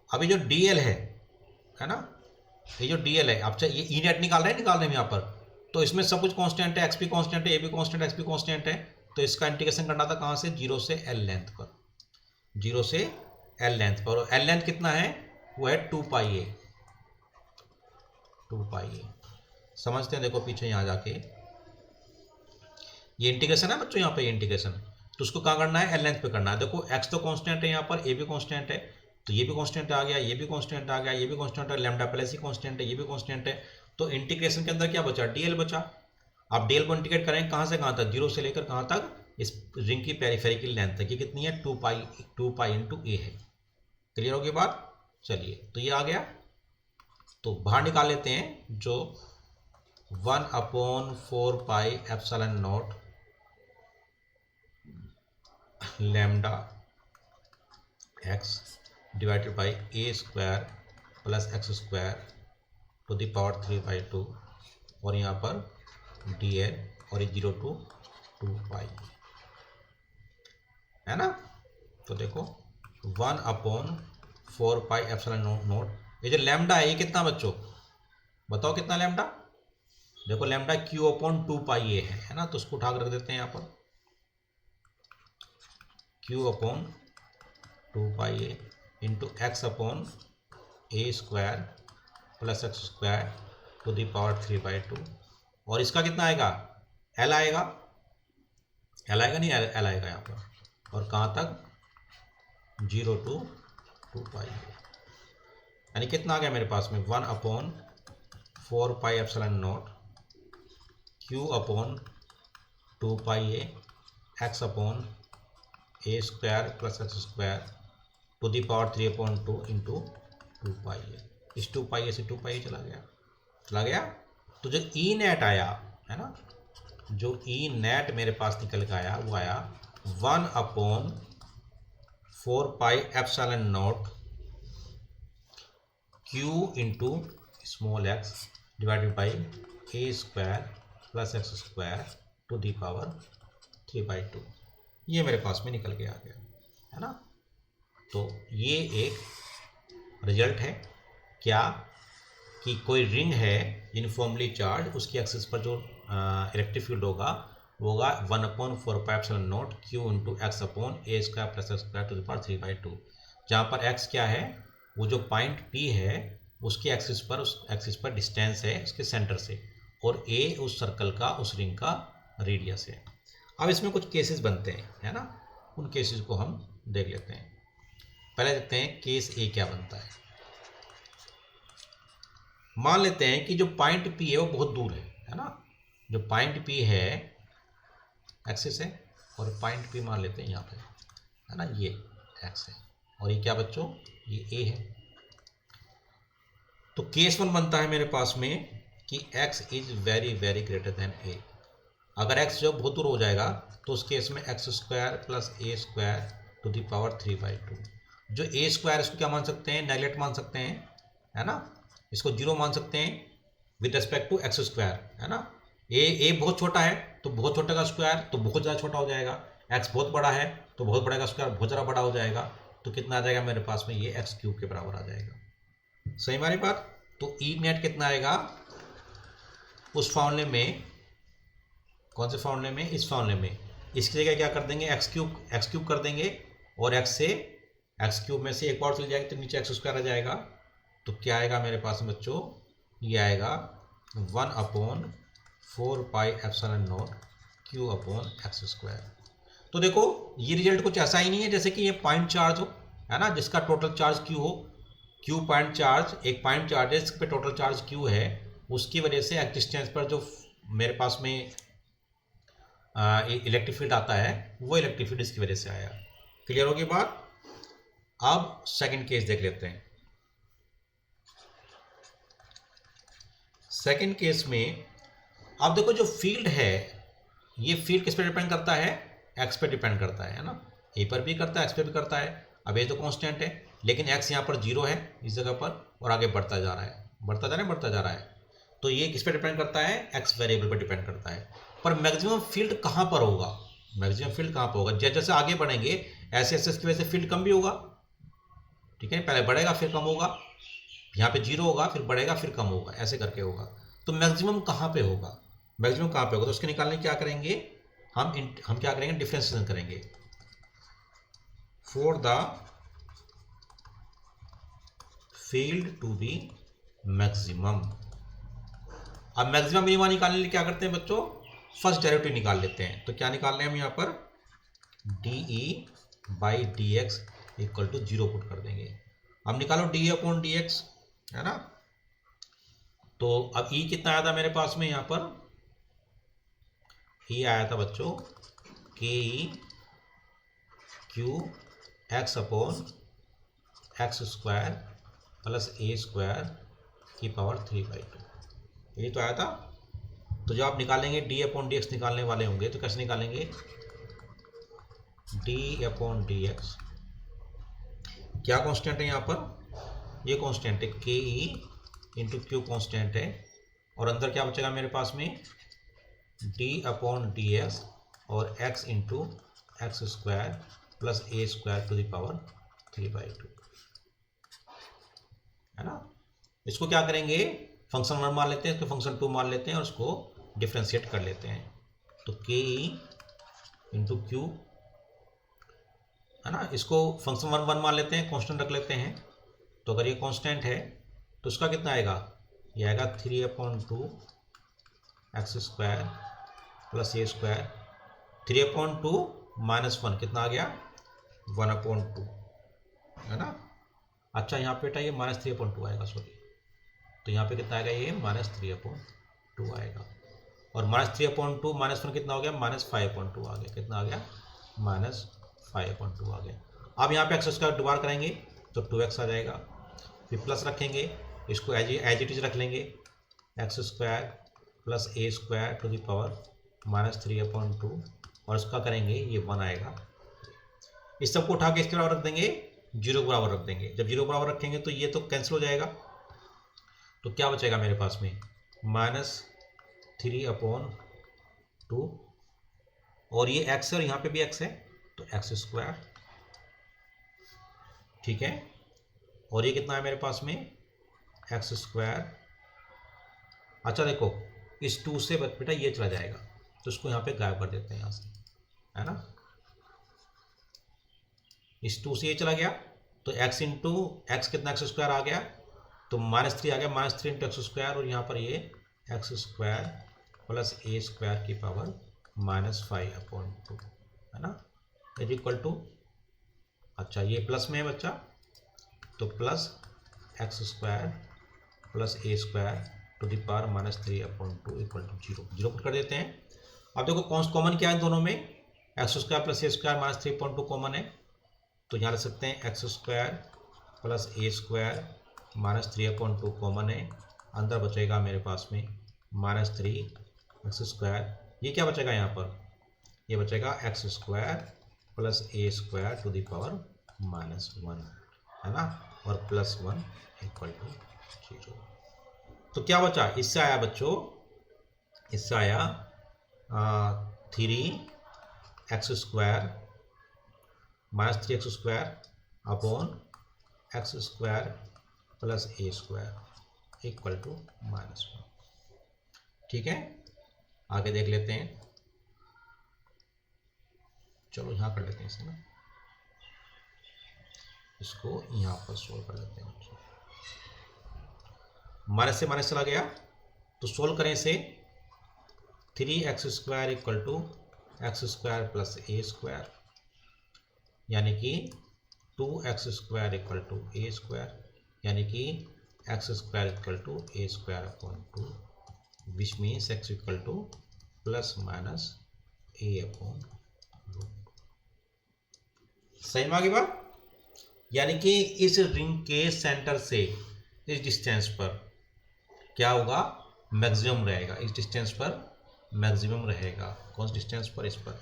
अभी जो डी एल है ना, ये जो डी एल है, आप ये ई नेट निकाल रहे हैं यहाँ पर, तो इसमें सब कुछ कांस्टेंट है, एक्स भी कांस्टेंट है, ए भी कांस्टेंट है, एक्स भी कांस्टेंट है, तो इसका इंटीग्रेशन करना था कहाँ से, 0 से एल लेंथ पर, 0 से एल लेंथ पर, और एल लेंथ कितना है, वो है 2 पाई ए, 2 पाई ए। समझते हैं, देखो पीछे यहाँ जाके ये इंटीग्रेशन है बच्चों, यहाँ पे ये इंटीग्रेशन, तो उसको कहाँ करना है, एल लेंथ पे करना है। देखो एक्स तो कांस्टेंट है यहाँ पर, ए भी कांस्टेंट है, तो ये भी कांस्टेंट आ गया, ये भी कांस्टेंट आ गया, ये भी कांस्टेंट है, लैम्डा प्लस ही कांस्टेंट है, ये भी कांस्टेंट है, तो इंटीग्रेशन के अंदर क्या बचा, डीएल बचा। आप डीएल को इंटीग्रेट करेंगे कहाँ से कहाँ तक, 0 से लेकर कहाँ तक, इस रिंग की पेरिफेरी की लेंथ तक, ये कितनी है, 2 पाई इंटू ए है। क्लियर होगी बात। चलिए तो ये आ गया, तो बाहर निकाल लेते हैं, जो 1/4 pi epsilon naught lambda X divided by A square plus x square to the power 3/2, और यहाँ पर डी एल, और ये 0 to 2 पाई, है ना। तो देखो 1/4 पाई एप्सिलॉन नॉट, ये जो लैम्डा है ये कितना बच्चों, बताओ कितना लैम्डा, देखो लैम्डा क्यू अपॉन 2 पाई ए है ना, तो उसको उठा कर रख देते हैं यहाँ पर, Q upon 2 pi A into X upon A square plus x square to the power 3/2, और इसका कितना आएगा, एल आएगा, एल आएगा नहीं, एल आएगा यहाँ पर, और कहाँ तक, 0 to 2 पाई, यानी कितना आ गया मेरे पास में, 1/4 pi epsilon naught Q upon 2 pi A X upon A square plus x square to the power 3/2 into 2 pi A, इस 2 पाई ए से 2 पाई चला गया, चला गया। तो जो ई नेट आया है ना, जो ई नेट मेरे पास निकल के आया, वो आया 1/4 pi epsilon naught Q into small X divided by A square plus x square to the power 3/2, ये मेरे पास में निकल के आ गया, है ना। तो ये एक रिजल्ट है क्या, कि कोई रिंग है यूनिफॉर्मली चार्ज, उसकी एक्सिस पर जो इलेक्ट्रिक फील्ड होगा वो होगा 1/4 pi epsilon naught Q into X upon A square plus x square to the power 3/2, जहाँ पर एक्स क्या है, वो जो पॉइंट पी है उसके एक्सिस पर, उस एक्सिस पर डिस्टेंस है उसके सेंटर से, और ए उस सर्कल का, उस रिंग का रेडियस है। अब इसमें कुछ केसेस बनते हैं, है ना, उन केसेस को हम देख लेते हैं। पहले देखते हैं केस ए क्या बनता है। मान लेते हैं कि जो पॉइंट पी है वो बहुत दूर है ना, जो पॉइंट पी है एक्सिस है, और पॉइंट पी मान लेते हैं यहाँ पे, है ना, ये एक्स है, और ये क्या बच्चों, ये ए है। तो केस 1 बनता है मेरे पास में कि x is very very greater than a. अगर x जो बहुत दूर हो जाएगा तो उस केस में X square plus A square to the power 3/2, जो ए स्क्वायर इसको क्या मान सकते हैं, नेगलेक्ट मान सकते हैं, है ना, इसको 0 मान सकते हैं, with respect to X square, है ना। ए बहुत छोटा है तो बहुत छोटे का स्क्वायर तो बहुत ज़्यादा छोटा हो जाएगा, एक्स बहुत बड़ा है तो बहुत बड़ा का स्क्वायर बहुत ज़्यादा बड़ा हो जाएगा। तो कितना आ जाएगा मेरे पास में, ये एक्स क्यूब के बराबर आ जाएगा। सही हमारी बात। तो ई नेट कितना आएगा उस फॉर्मूले में, कौन से फॉर्मूले में, इस फॉर्मूले में। इसकी जगह क्या कर देंगे, एक्स क्यूब कर देंगे और एक्स क्यूब में से एक पावर चल जाएगी तो नीचे एक्स स्क्वायर आ जाएगा। तो क्या आएगा मेरे पास में बच्चों, ये आएगा 1/4 pi epsilon naught Q upon x square. तो देखो ये रिजल्ट कुछ ऐसा ही नहीं है जैसे कि ये पॉइंट चार्ज हो, है ना, जिसका टोटल चार्ज क्यू हो। क्यू पॉइंट चार्ज, एक पॉइंट चार्ज है इस पे टोटल चार्ज क्यू है, उसकी वजह से एक डिस्टेंस पर जो मेरे पास में इलेक्ट्रिक फील्ड आता है वो इलेक्ट्रिक फील्ड इसकी वजह से आया। क्लियर होगी बात। अब सेकंड केस देख लेते हैं। सेकंड केस में अब देखो जो फील्ड है ये फील्ड किस पे डिपेंड करता है, एक्स पे डिपेंड करता है ना। ए पर भी करता है एक्स पे भी करता है। अब ये तो कांस्टेंट है लेकिन एक्स यहाँ पर 0 है इस जगह पर और आगे बढ़ता जा रहा है। तो ये किस पे डिपेंड करता है, एक्स वेरिएबल पर डिपेंड करता है। पर मैक्सिमम फील्ड कहाँ पर होगा, जैसे जैसे आगे बढ़ेंगे ऐसे ऐसे इसकी वजह से फील्ड कम भी होगा। ठीक है, पहले बढ़ेगा फिर कम होगा, यहाँ पे 0 होगा फिर बढ़ेगा फिर कम होगा, ऐसे करके होगा। तो मैक्सिमम कहाँ पे होगा, तो उसके निकालने क्या करेंगे हम क्या करेंगे, डिफरेंशिएशन करेंगे for the field to be maximum. अब मैक्सिमम मिनिमम निकालने के लिए क्या करते हैं बच्चों, फर्स्ट डेरिवेटिव निकाल लेते हैं। तो क्या निकाल रहे हैं हम यहाँ पर, dE/dx इक्वल टू 0 पुट कर देंगे। अब निकालो dE/dx, है ना। तो अब E कितना आया था मेरे पास में, यहाँ पर E आया था बच्चों KE q x upon x square plus ए स्क्वायर की पावर 3/2, ये तो आया था। तो जब आप निकालेंगे dE/dx निकालने वाले होंगे तो कैसे निकालेंगे, dE/dx क्या कांस्टेंट है यहाँ पर, ये कांस्टेंट है KE इंटू क्यू कांस्टेंट है और अंदर क्या बचेगा मेरे पास में, dE/dx और x into X square plus A square to the power 3/2, है ना। इसको क्या करेंगे, फंक्शन 1 मान लेते हैं, इसको फंक्शन 2 मान लेते हैं और उसको डिफ्रेंशिएट कर लेते हैं। तो KE इंटू क्यू, है ना, इसको फंक्शन 1 मान लेते हैं, कांस्टेंट रख लेते हैं। तो अगर ये कांस्टेंट है तो उसका कितना आएगा, ये आएगा 3/2 एक्स स्क्वायर प्लस ए स्क्वायर, 3/2 -1 कितना आ गया 1/2, है ना। अच्छा यहाँ पे बेटा ये -3/2 आएगा, सॉरी। तो यहाँ पे कितना आएगा, ये -3/2 आएगा और -3/2 -1 कितना हो गया, -5/2 आ गया। कितना आ गया, -5/2 आ गया। अब यहाँ पे एक्स स्क्वायर डिवाइड करेंगे तो 2x आ जाएगा, फिर प्लस रखेंगे, इसको एज इट इज रख लेंगे, X square plus A square to the power -3/2 और इसका करेंगे ये 1 आएगा। इस सबको उठा के इसके बराबर रख देंगे, 0 के बराबर रख देंगे। जब 0 के बराबर रखेंगे तो ये तो कैंसिल हो जाएगा। तो क्या बचेगा मेरे पास में, -3/2 और ये x है और यहाँ पे भी x है तो एक्स स्क्वायर, ठीक है। और ये कितना है मेरे पास में, एक्स स्क्वायर। अच्छा देखो इस 2 से बेटा ये चला जाएगा तो इसको यहाँ पे गायब कर देते हैं यहाँ से, है ना। इस 2 से ये चला गया तो x इंटू एक्स कितना एक्स स्क्वायर आ गया तो -3 आ गया, -3 इंटू एक्स स्क्वायर और यहाँ पर ये एक्स स्क्वायर प्लस ए स्क्वायर की पावर -5/2, है ना, इज इक्वल टू, अच्छा ये प्लस में है बच्चा तो plus x square plus A square to the power -3/2 equal to 0 put कर देते हैं। अब देखो कॉमन क्या है दोनों में, एक्स स्क्वायर प्लस ए स्क्वायर -3/2 कॉमन है तो यहाँ लिख सकते हैं एक्स स्क्वायर प्लस ए स्क्वायर -3/2 कॉमन है। अंदर बचेगा मेरे पास में -3 एक्स स्क्वायर, ये क्या बचेगा यहाँ पर, ये बचेगा X square plus A square to the power -1, है ना, और +1 इक्वल टू 0। तो क्या बचा, इससे आया बच्चों, इससे आया 3x² -3x² upon x² plus a² equal to -1। ठीक है, आगे देख लेते हैं। चलो यहाँ कर लेते हैं इसे ना, इसको यहाँ पर सोल्व कर लेते हैं। माइनस से माइनस चला गया तो सोल्व करें इसे, 3x² equal to x² plus a², यानी कि 2x² इक्वल टू a², यानी कि x² equal to a² upon 2, which means x equal to plus minus a upon root. सही में आगे बात, यानी कि इस रिंग के सेंटर से इस डिस्टेंस पर क्या होगा, मैक्सिमम रहेगा। इस डिस्टेंस पर मैक्सिमम रहेगा। कौन सी डिस्टेंस पर, इस पर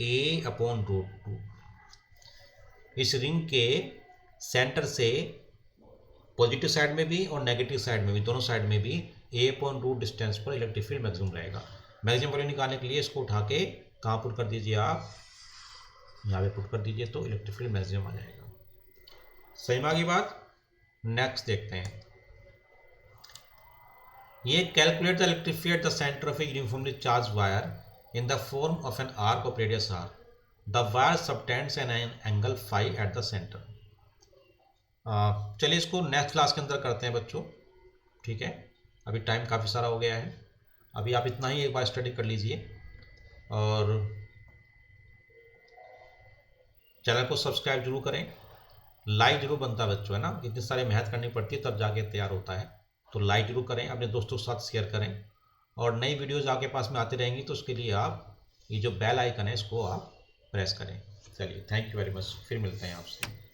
a अपॉन √2। इस रिंग के सेंटर से पॉजिटिव साइड में भी और नेगेटिव साइड में भी, दोनों साइड में भी a अपॉन √ डिस्टेंस पर इलेक्ट्रिक फील्ड मैक्सिमम रहेगा। मैक्सिमम वैल्यू निकालने के लिए इसको उठा के कहाँ पुट कर दीजिए, आप यहाँ पे पुट कर दीजिए तो इलेक्ट्रिक फील्ड मैक्सिमम आ जाएगा। सही में आगे बात। नेक्स्ट देखते हैं, ये calculate the electric field at the centre of a uniformly charged wire in the form of an arc of radius r। The wire subtends an angle phi at the centre. चलिए इसको next class के अंदर करते हैं बच्चों। ठीक है, अभी टाइम काफ़ी सारा हो गया है, अभी आप इतना ही एक बार स्टडी कर लीजिए और चैनल को सब्सक्राइब जरूर करें। लाइक जरूर बनता है बच्चों, है ना, इतनी सारी मेहनत करनी पड़ती है तब जाके तैयार होता है। तो लाइक जरूर करें, अपने दोस्तों के साथ शेयर करें और नई वीडियोज़ आपके पास में आती रहेंगी तो उसके लिए आप ये जो बेल आइकन है इसको आप प्रेस करें। चलिए, थैंक यू वेरी मच, फिर मिलते हैं आपसे।